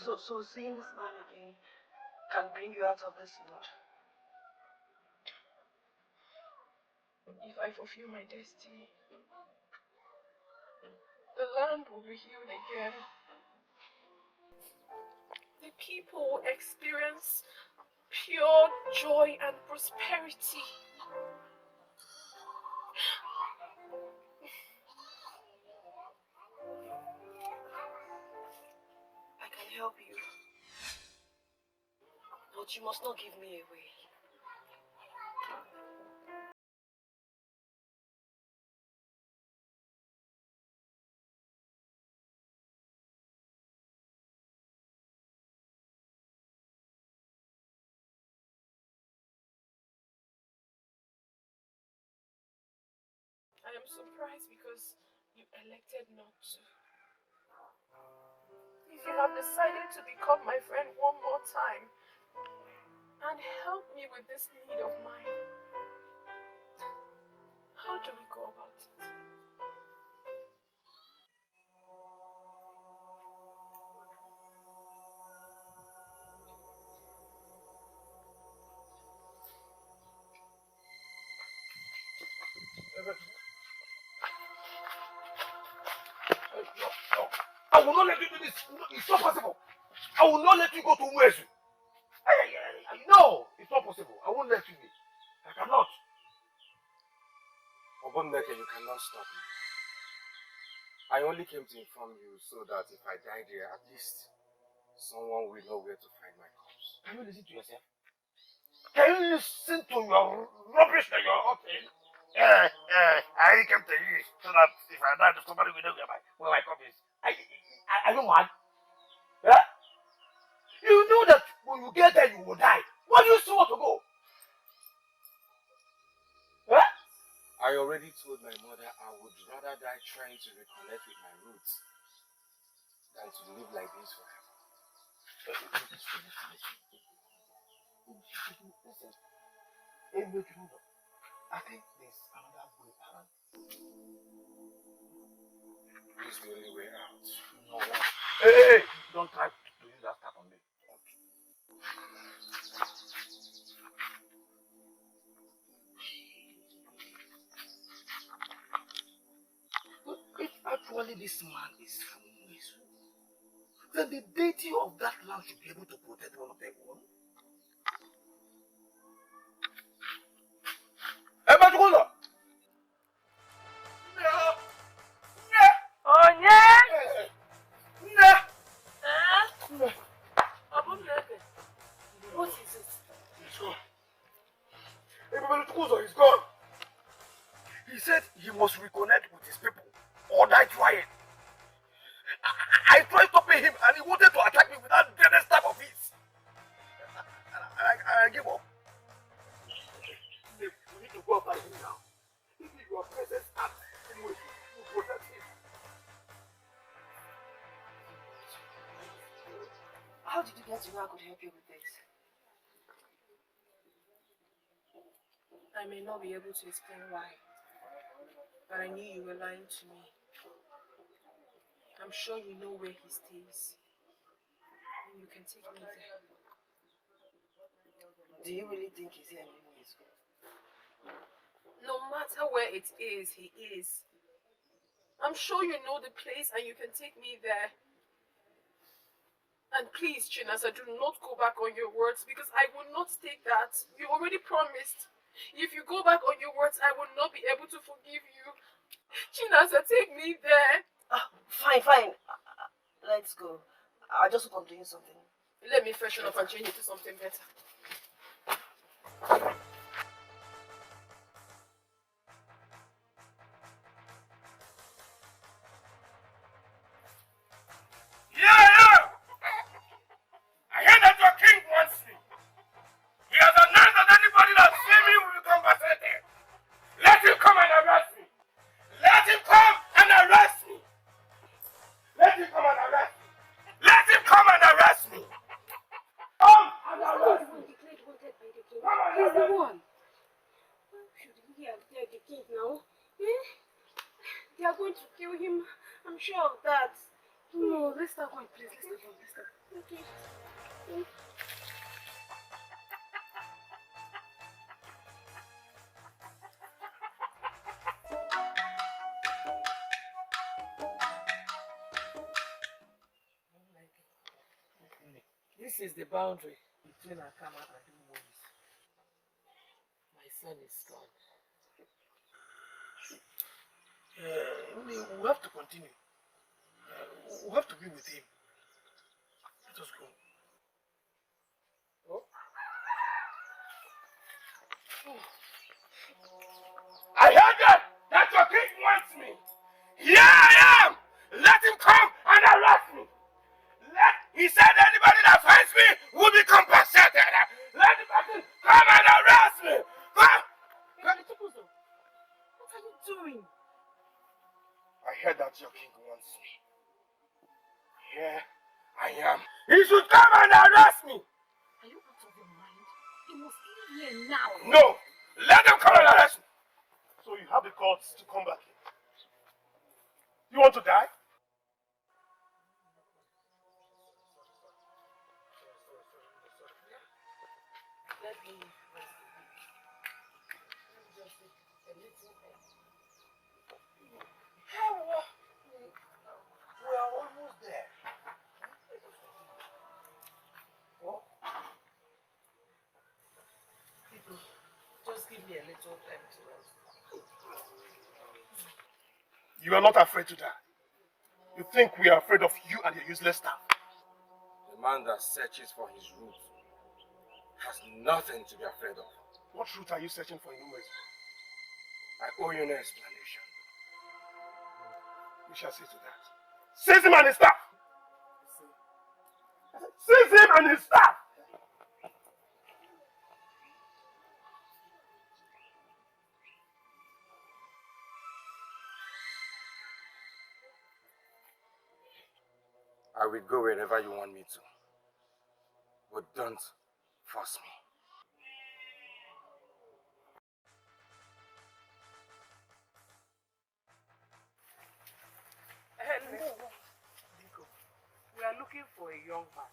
So seeing this man again can bring you out of this mood. If I fulfill my destiny, the land will be healed again. The people will experience pure joy and prosperity. I can help you, but you must not give me away. I am surprised because you elected not to. If you have decided to become my friend one more time and help me with this need of mine, how do we go about it? I will not let you do this. It's not possible. I will not let you go to Umezu. No, it's not possible. I won't let you be. I cannot. Obonneke, you cannot stop me. I only came to inform you so that if I die there, at least someone will know where to find my corpse. Can you listen to yourself? Can you listen to your rubbish that you're uttering? I came to you so that if I die, somebody will know where my corpse is. Are you mad? Yeah? You know that when you get there, you will die. Why do you still want to go? Huh? I already told my mother I would rather die trying to reconnect with my roots than to live like this forever. Listen, I think there's another way around. This is the only way out. No. Hey, don't try to use that stuff on me. If actually this man is from Umezu, then the deity of that land should be able to protect one of them. Hey, Matukola! Onye? Obonneke, what is it? He's gone. Everybody Matukola is gone. He said he must reconnect with his people or die trying. I tried stopping him and he wanted to attack me with that deadest type of his. I gave up. We need to go after him now. If your presence at anyway, you protect him. How did you get to know I could help you with this? I may not be able to explain why, but I knew you were lying to me. I'm sure you know where he stays. And you can take me there. Do you really think he's here in Umezu? No matter where it is, he is. I'm sure you know the place and you can take me there. And please, Chinasa, do not go back on your words because I will not take that. You already promised. If you go back on your words, I will not be able to forgive you. Chinasa, take me there. Fine. Let's go. I just want to do something. Let me freshen up and change it to something better. Yeah! I hear that your king wants me. He has announced that anybody that sees me will be compensated. Let him come and arrest me. Let him come and arrest me. Let him come and arrest me. Let him come and arrest me. Come and arrest me. He's the one. Should he have dared the king now? Eh? They are going to kill him. I'm sure of that. No, let's start going, please. Let's start. Okay. This is the boundary between Akama and Umo's. My son is gone. We have to continue. We have to be with him. Let us go. I heard that your king wants me. Here I am. Let him come and arrest me. He said anybody that finds me will be compensated. Let the person come and arrest me. Come. What are you doing? I heard that your king wants me. Here I am. He should come and arrest me. Are you out of your mind? He must leave here now. No. Let him come and arrest me. So you have the guts to come back here. You want to die? Let me rest. Just a little bit. We are almost there. People, just give me a little time to rest. You are not afraid to die. You think we are afraid of you and your useless staff. The man that searches for his root has nothing to be afraid of. What root are you searching for in Umezu? I owe you no explanation. We shall see to that. Seize him and his staff! Seize him and his staff! I will go wherever you want me to. But don't force me. We are looking for a young man.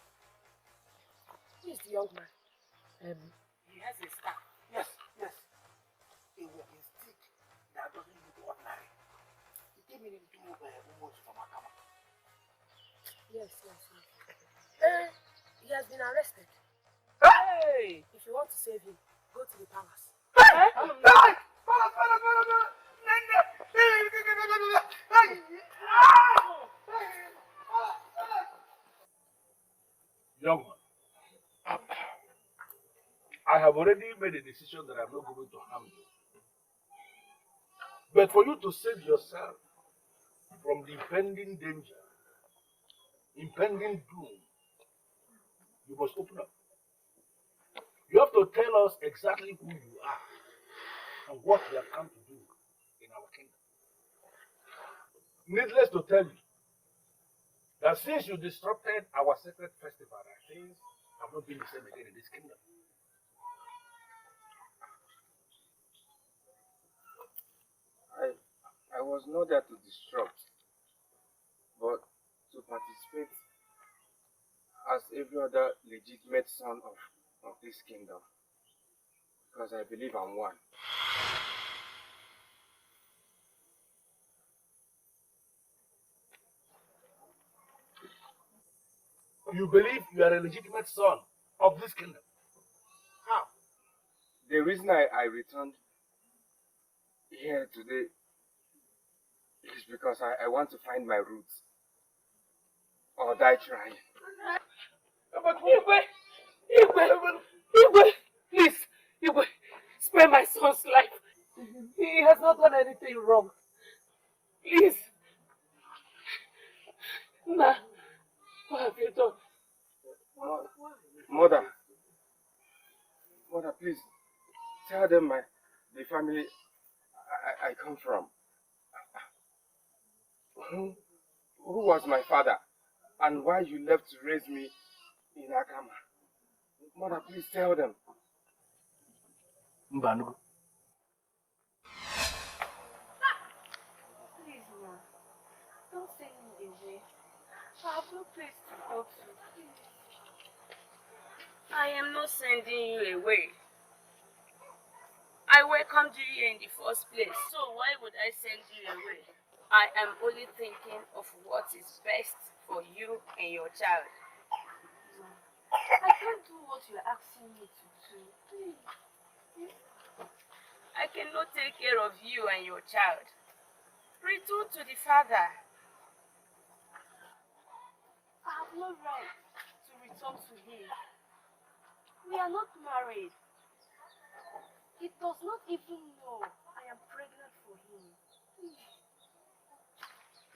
Who is the young man? He has a staff. Yes. A walking stick that doesn't look ordinary. He came into almost from Akama. Yes. He has been arrested. Hey! If you want to save him, go to the palace. Young man, I have already made a decision that I'm not going to harm you. But for you to save yourself from the impending danger, impending doom, you must open up. You have to tell us exactly who you are and what you have come to do in our kingdom. Needless to tell you that since you disrupted our sacred festival, things have not been the same again in this kingdom. I was not there to disrupt, but to participate as every other legitimate son of this kingdom. Because I believe I'm one. You believe you are a legitimate son of this kingdom. How? The reason I returned here today is because I want to find my roots. or die trying. Igwe, please, Igwe, spare my son's life. He has not done anything wrong. Please. Nah, what have you done? Mother, please, tell them the family I come from. Who was my father and why you left to raise me in Akama. Mother, please tell them. Mbanugo. Please, ma. Don't send me away. I have no place to go to. Please. I am not sending you away. I welcomed you here in the first place, so why would I send you away? I am only thinking of what is best for you and your child. I can't do what you're asking me to do. Please. I cannot take care of you and your child. Return to the father. I have no right to return to him. We are not married. He does not even know I am pregnant for him.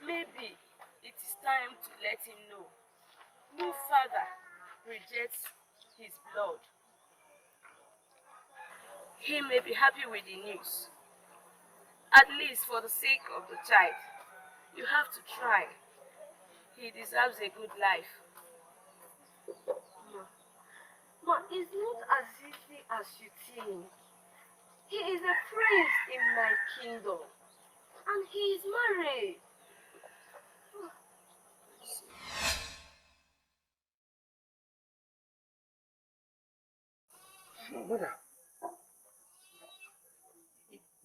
Maybe it is time to let him know. No father rejects his blood. He may be happy with the news. At least for the sake of the child. You have to try. He deserves a good life. Ma, it's not as easy as you think. He is a prince in my kingdom. And he is married. Mother,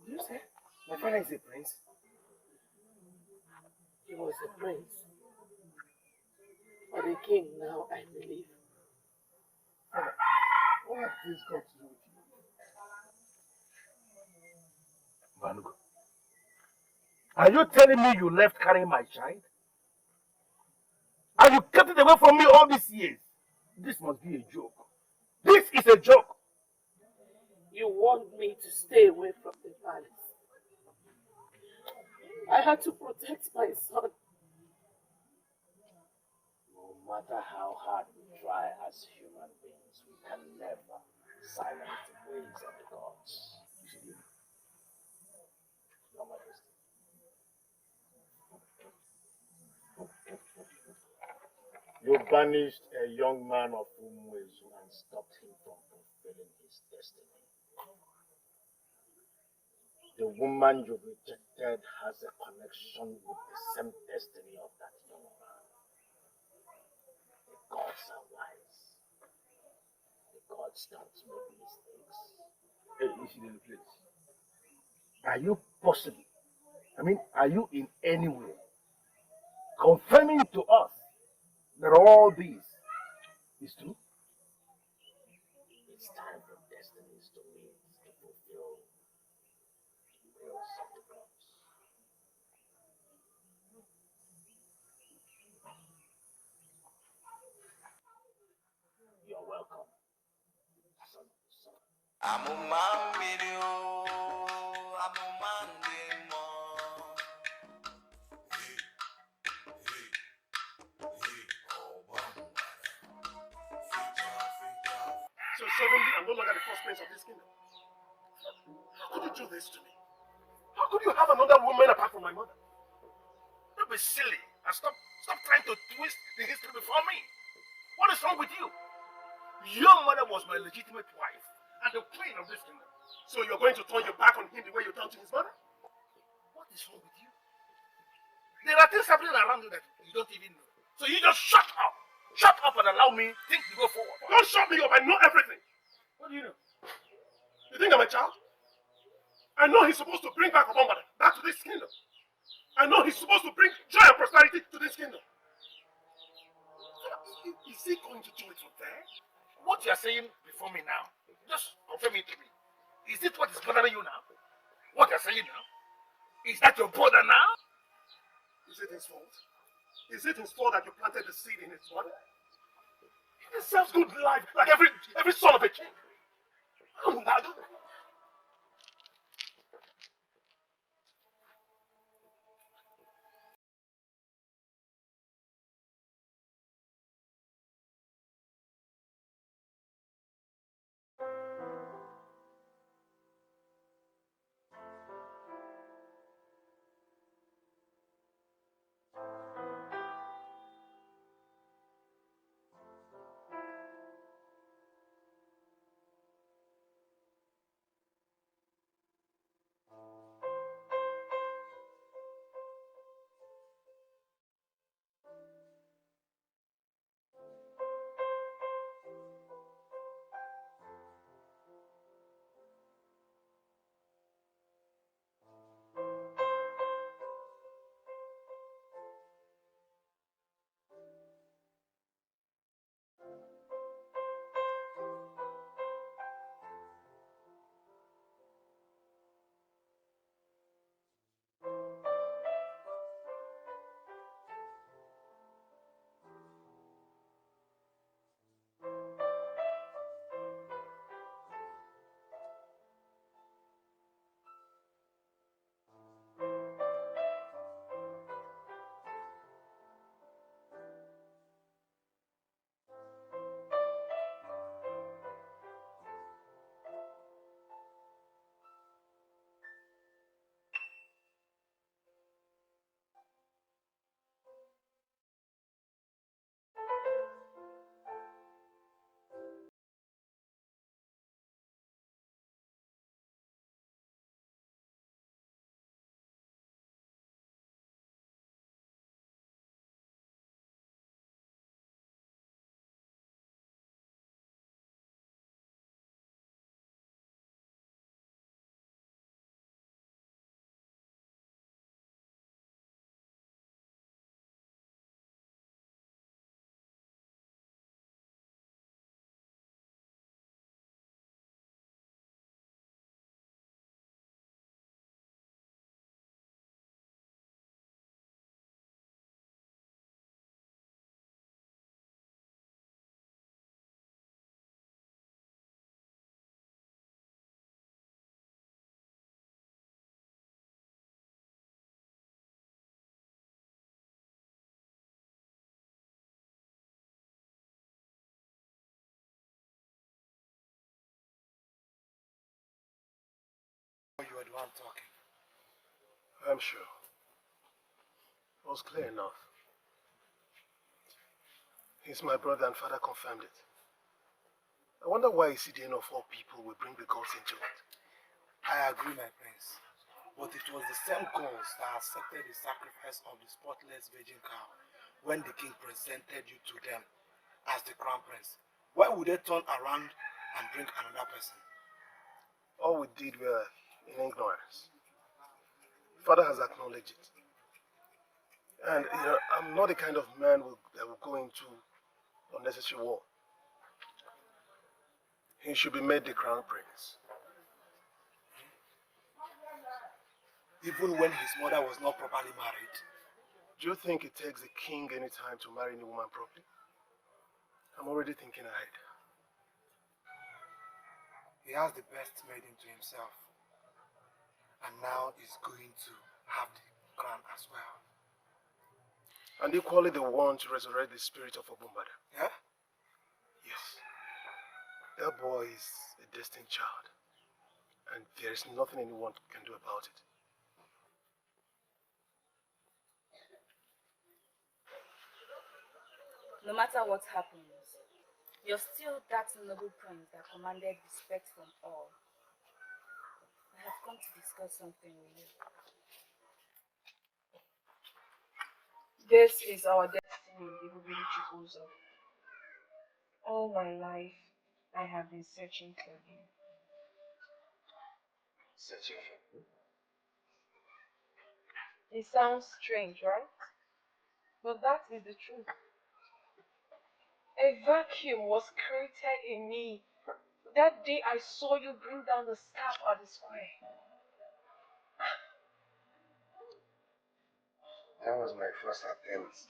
you say my father is a prince? He was a prince. But a king now, I believe. What has this got to do with you? Vanugo, are you telling me you left carrying my child? And you kept it away from me all these years? This must be a joke. This is a joke. You want me to stay away from the palace. I had to protect my son. No matter how hard we try as human beings, we can never silence the ways of the gods. Your Majesty. You banished a young man of Umuezu and stopped him from fulfilling his destiny. The woman you rejected has a connection with the same destiny of that young man. The gods are wise. The gods don't make mistakes. Hey, Ishidel, please. Are you possible? Are you in any way confirming to us that all this is true? It's time for destinies to meet to fulfill the wills of the gods. You're welcome, son of the sun. So suddenly I'm no longer the first prince of this kingdom. How could you do this to me? How could you have another woman apart from my mother? Don't be silly and stop trying to twist the history before me. What is wrong with you? Your mother was my legitimate wife and the queen of this kingdom. So you're going to turn your back on him the way you turned to his mother? What is wrong with you? There are things happening around you that you don't even know. So you just shut up. Shut up and allow me think to go forward. Don't shut me up. I know everything. What do you know? You think I'm a child? I know he's supposed to bring back Obama back to this kingdom. I know he's supposed to bring joy and prosperity to this kingdom. Is he going to do it from there? What you are saying before me now, just confirm it to me. Is it what is bothering you now? What you are saying now? Is that your brother now? Is it his fault? Is it in store that you planted the seed in his mother? He deserves good life, like every son of a king. You were the one talking. I'm sure. It was clear enough. He's my brother and father confirmed it. I wonder why Isidian of all people will bring the gods into it. I agree, my prince. But it was the same gods that accepted the sacrifice of the spotless virgin cow when the king presented you to them as the crown prince. Why would they turn around and bring another person? All we did were in ignorance. Father has acknowledged it. And, I'm not the kind of man that will go into unnecessary war. He should be made the crown prince. Even when his mother was not properly married? Do you think it takes a king any time to marry any woman properly? I'm already thinking ahead. He has the best maiden to himself. And now he's going to have the crown as well. And equally the one to resurrect the spirit of Obumbada. Yeah? Yes. That boy is a destined child. And there is nothing anyone can do about it. No matter what happens, you're still that noble prince that commanded respect from all. I have come to discuss something with you. This is our destiny, Ibubili Chukwuzo. All my life, I have been searching for you. Searching for who? It sounds strange, right? But that is the truth. A vacuum was created in me that day I saw you bring down the staff at the square. That was my first attempt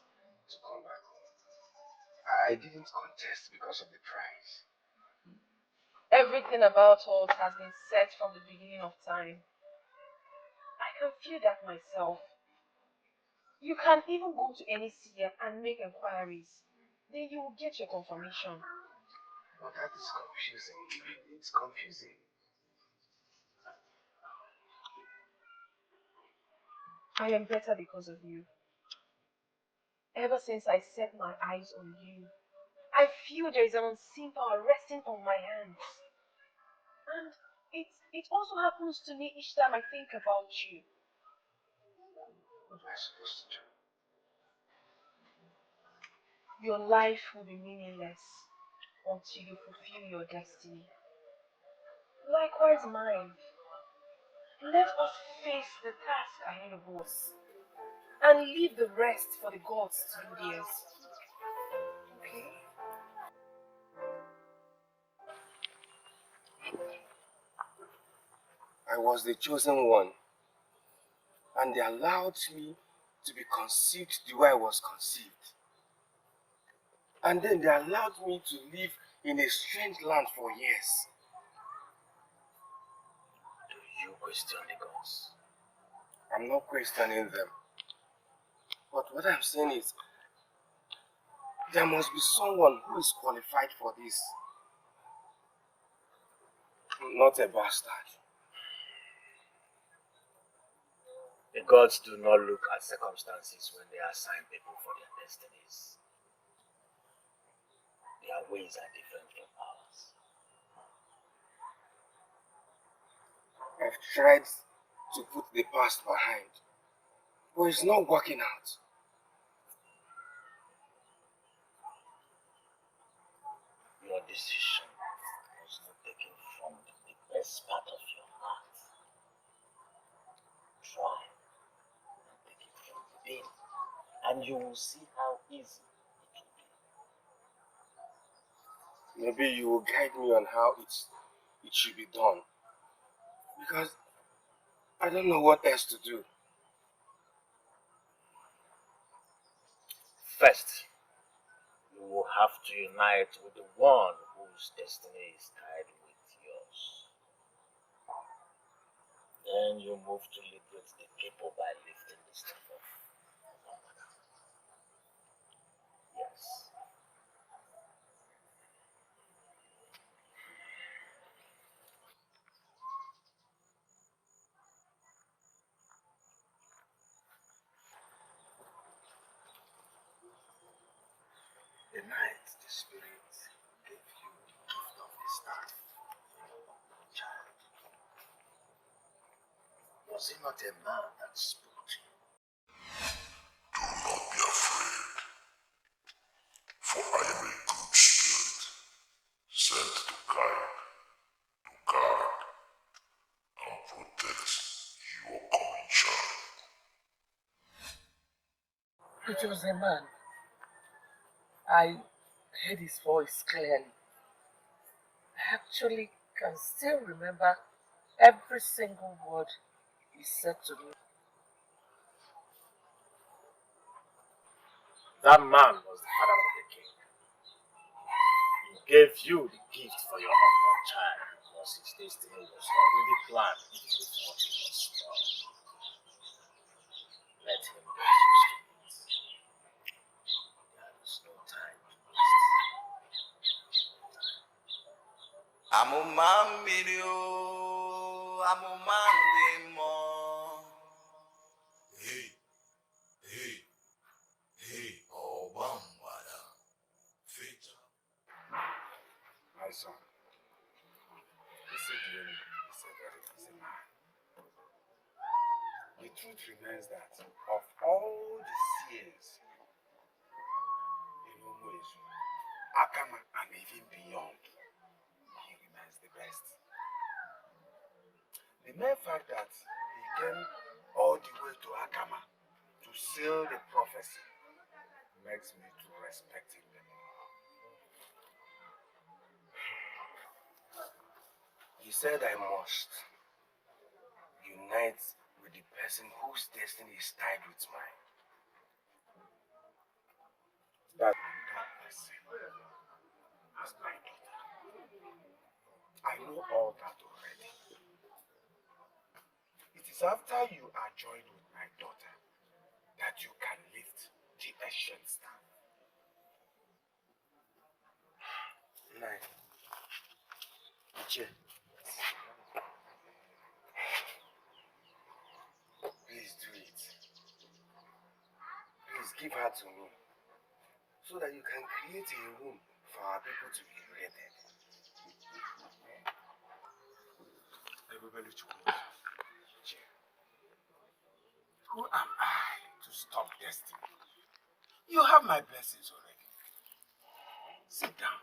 to come back home. I didn't contest because of the price. Everything about us has been set from the beginning of time. I can feel that myself. You can even go to any seer and make inquiries. Then you will get your confirmation. But that is confusing. It's confusing. I am better because of you. Ever since I set my eyes on you, I feel there is an unseen power resting on my hands. And it also happens to me each time I think about you. What am I supposed to do? Your life will be meaningless until you fulfill your destiny. Likewise mine. Let us face the task ahead of us and leave the rest for the gods to do theirs. Okay? I was the chosen one, and they allowed me to be conceived the way I was conceived. And then they allowed me to live in a strange land for years. Do you question the gods? I'm not questioning them. But what I'm saying is, there must be someone who is qualified for this. Not a bastard. The gods do not look at circumstances when they assign people for their destinies. Their ways are different from ours. I've tried to put the past behind, but it's not working out. Your decision was not taken from the best part of your heart. Try and take it from within, and you will see how easy it will be. Maybe you will guide me on how it should be done. Because I don't know what else to do. First, you will have to unite with the one whose destiny is tied with yours. Then you move to liberate the people by lifting the stuff off. Yes. The night the spirit gave you the gift of the staff, child, was it not a man that spoke to you? Do not be afraid, for I am a good spirit, sent to guard, and protect your coming child. It was a man. I heard his voice clearly. I actually can still remember every single word he said to me. That man was the father of the king. He gave you the gift for your unborn child because his destiny was already planned even before he was born. Let him get used to it. There is no time to waste. Amumambirio, amumandemo. Hey, Obambada, Fita. My son, this Idiom is a very busy man. The truth remains that of all the seers in Umuezu, Akama, and even beyond, he remains the best. The mere fact that he came all the way to Akama to seal the prophecy makes me to respect him the more. He said I must unite with the person whose destiny is tied with mine. that person as my daughter. I know all that already. It is after you are joined with my daughter that you can lift the ancient staff. Nine. Iche. Please do it. Please give her to me, so that you can create a room for our people to be related. Who am I to stop destiny? You have my blessings already. Sit down.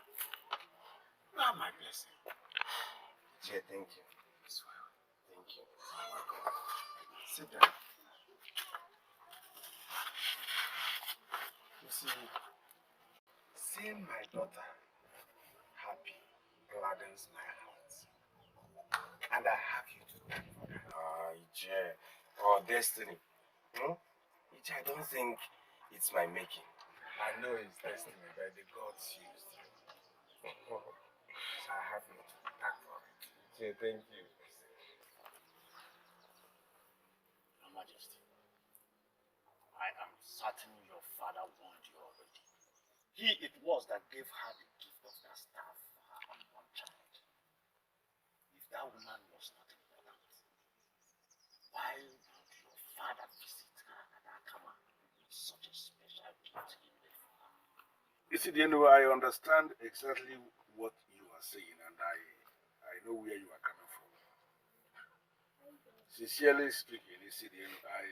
You have my blessing. Che, thank you. Thank you. You're welcome. Sit down. You see, seeing my daughter happy gladdens my heart. And I have you to thank for that. Iche. Or destiny. Iche, I don't think it's my making. I know it's destiny, but the gods used you. So I have you to thank for it. Che, thank you. Your Majesty, I am certain your father warned you already. He it was that gave her the gift of that staff for her unborn child. If that woman was not important, why would your father visit her at Akama with such a special gift he made for her? You see, I understand exactly what you are saying, and I know where you are coming from. Sincerely speaking, you see, I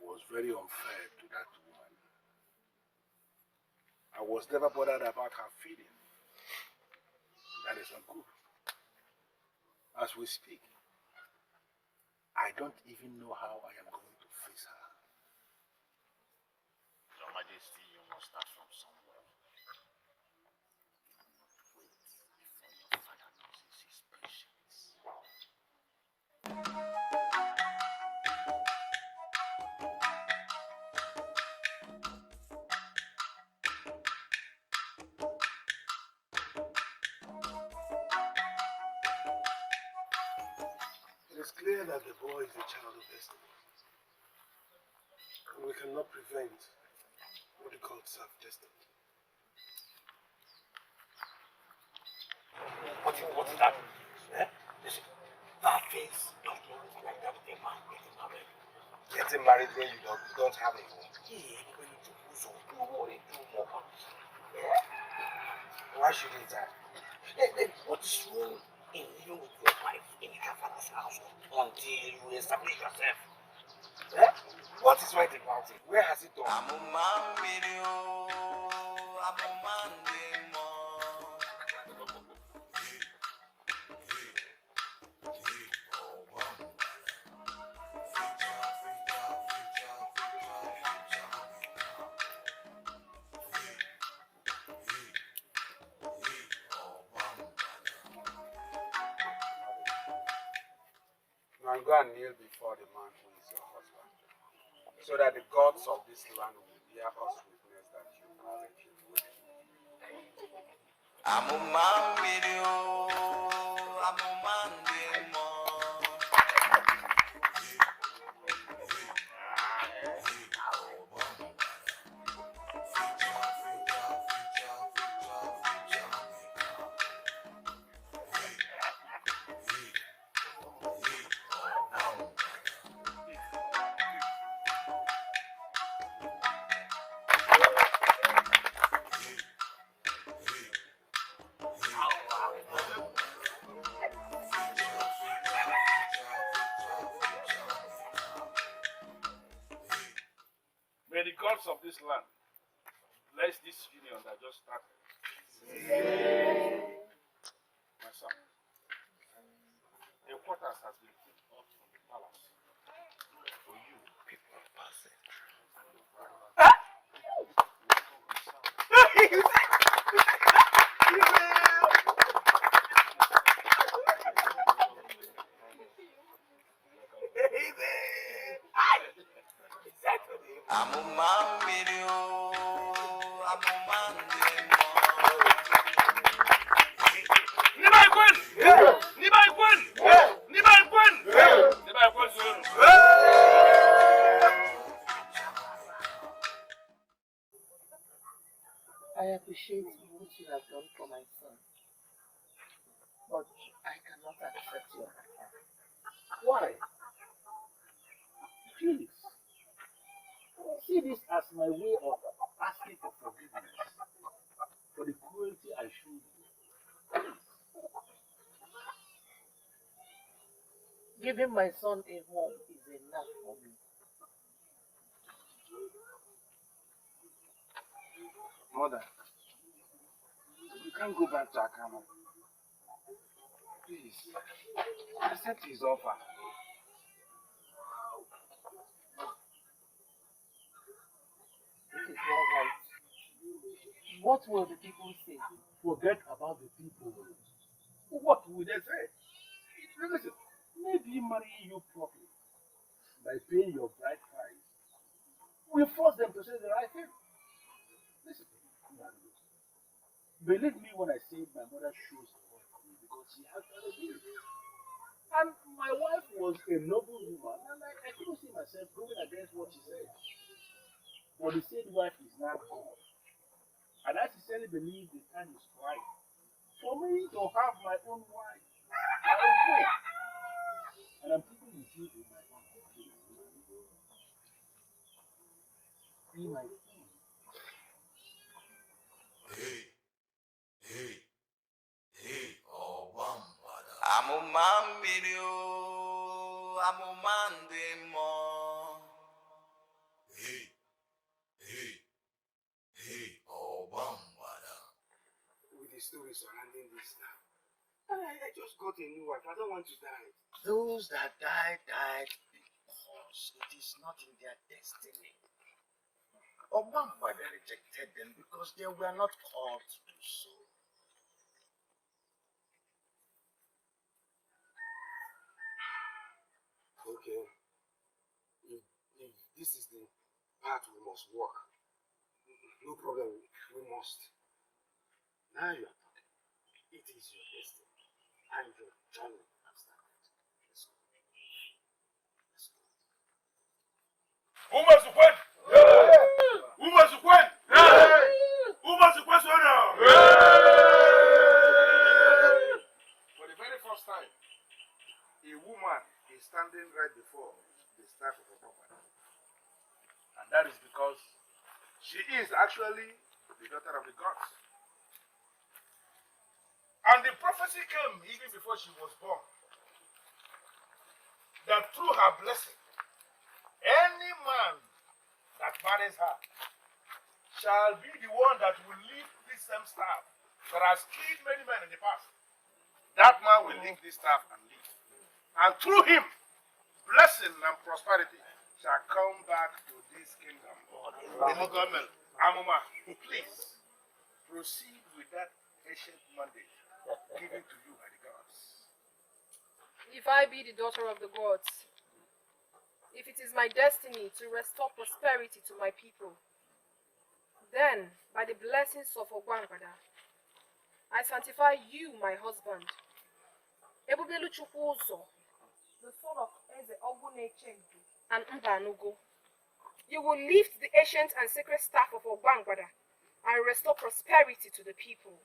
was very unfair to that woman. I was never bothered about her feeling. That is not good. As we speak, I don't even know how I am going to face her. Your Majesty, you must start from somewhere. Wait before your father loses his patience. It is clear that the boy is a child of destiny. And we cannot prevent what the gods have destined. What is that? Eh? Listen, that face does not look like that of a man getting married. Getting married when you don't have a home. Yeah, when you do so, do more. Why shouldn't I? What is wrong in living with your wife in her father's house until you establish yourself? What is right about it? Where has it gone? Now go and kneel before the man who is your husband, so that the gods of this land will bear us witness that you are a true woman. May the gods of this land bless this union that just started. My son, a quarters has been put up from the palace for you people passing and your bride. I'm a man with you. I appreciate what you have done for my son, but I cannot accept your offer. Why? Please. See this as my way of asking for forgiveness for the cruelty I showed you. Giving my son a home is enough for me. Mother, you can't go back to Akama. Please, accept his offer. It is not right. What will the people say? Forget about the people. What would they say? Listen, maybe marrying you properly by paying your bride price will force them to say the right thing. Listen, believe me when I say my mother shows the world for me because she actually did. And my wife was a noble woman, and I couldn't see myself going against what she said. But the said wife is now gone. And I sincerely believe the time is right for me to have my own wife, my own home. And I'm thinking with you in my own place. Be my king. Amụmamiri o, amụmandị mmụọ. With the story surrounding this now, I just got a new wife. I don't want to die. Those that died because it is not in their destiny. Obambada rejected them because they were not called to do so. Okay. If this is the path we must walk, no problem. We must. Now you are talking. It is your destiny and your journey have started. Let's go. Let's go. Uma Sukwen! Uma Sukwen! Uma Sukwen Sono! For the very first time, a woman is standing right before the staff of a property. And that is because she is actually the daughter of the gods. And the prophecy came even before she was born. That through her blessing, any man that marries her shall be the one that will lift this same staff that has killed many men in the past. That man will lift this staff and live. And through him, blessing and prosperity shall come back to this kingdom. Amuma, please proceed with that ancient mandate given to you by the gods. If I be the daughter of the gods, if it is my destiny to restore prosperity to my people, then, by the blessings of Ogwangwada, I sanctify you, my husband, Ebubelu Chukwuzo, the son of Eze Ogunechendu and Mbanugo. You will lift the ancient and sacred staff of Ogwangwada and restore prosperity to the people.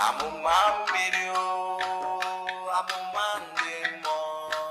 I'm a man,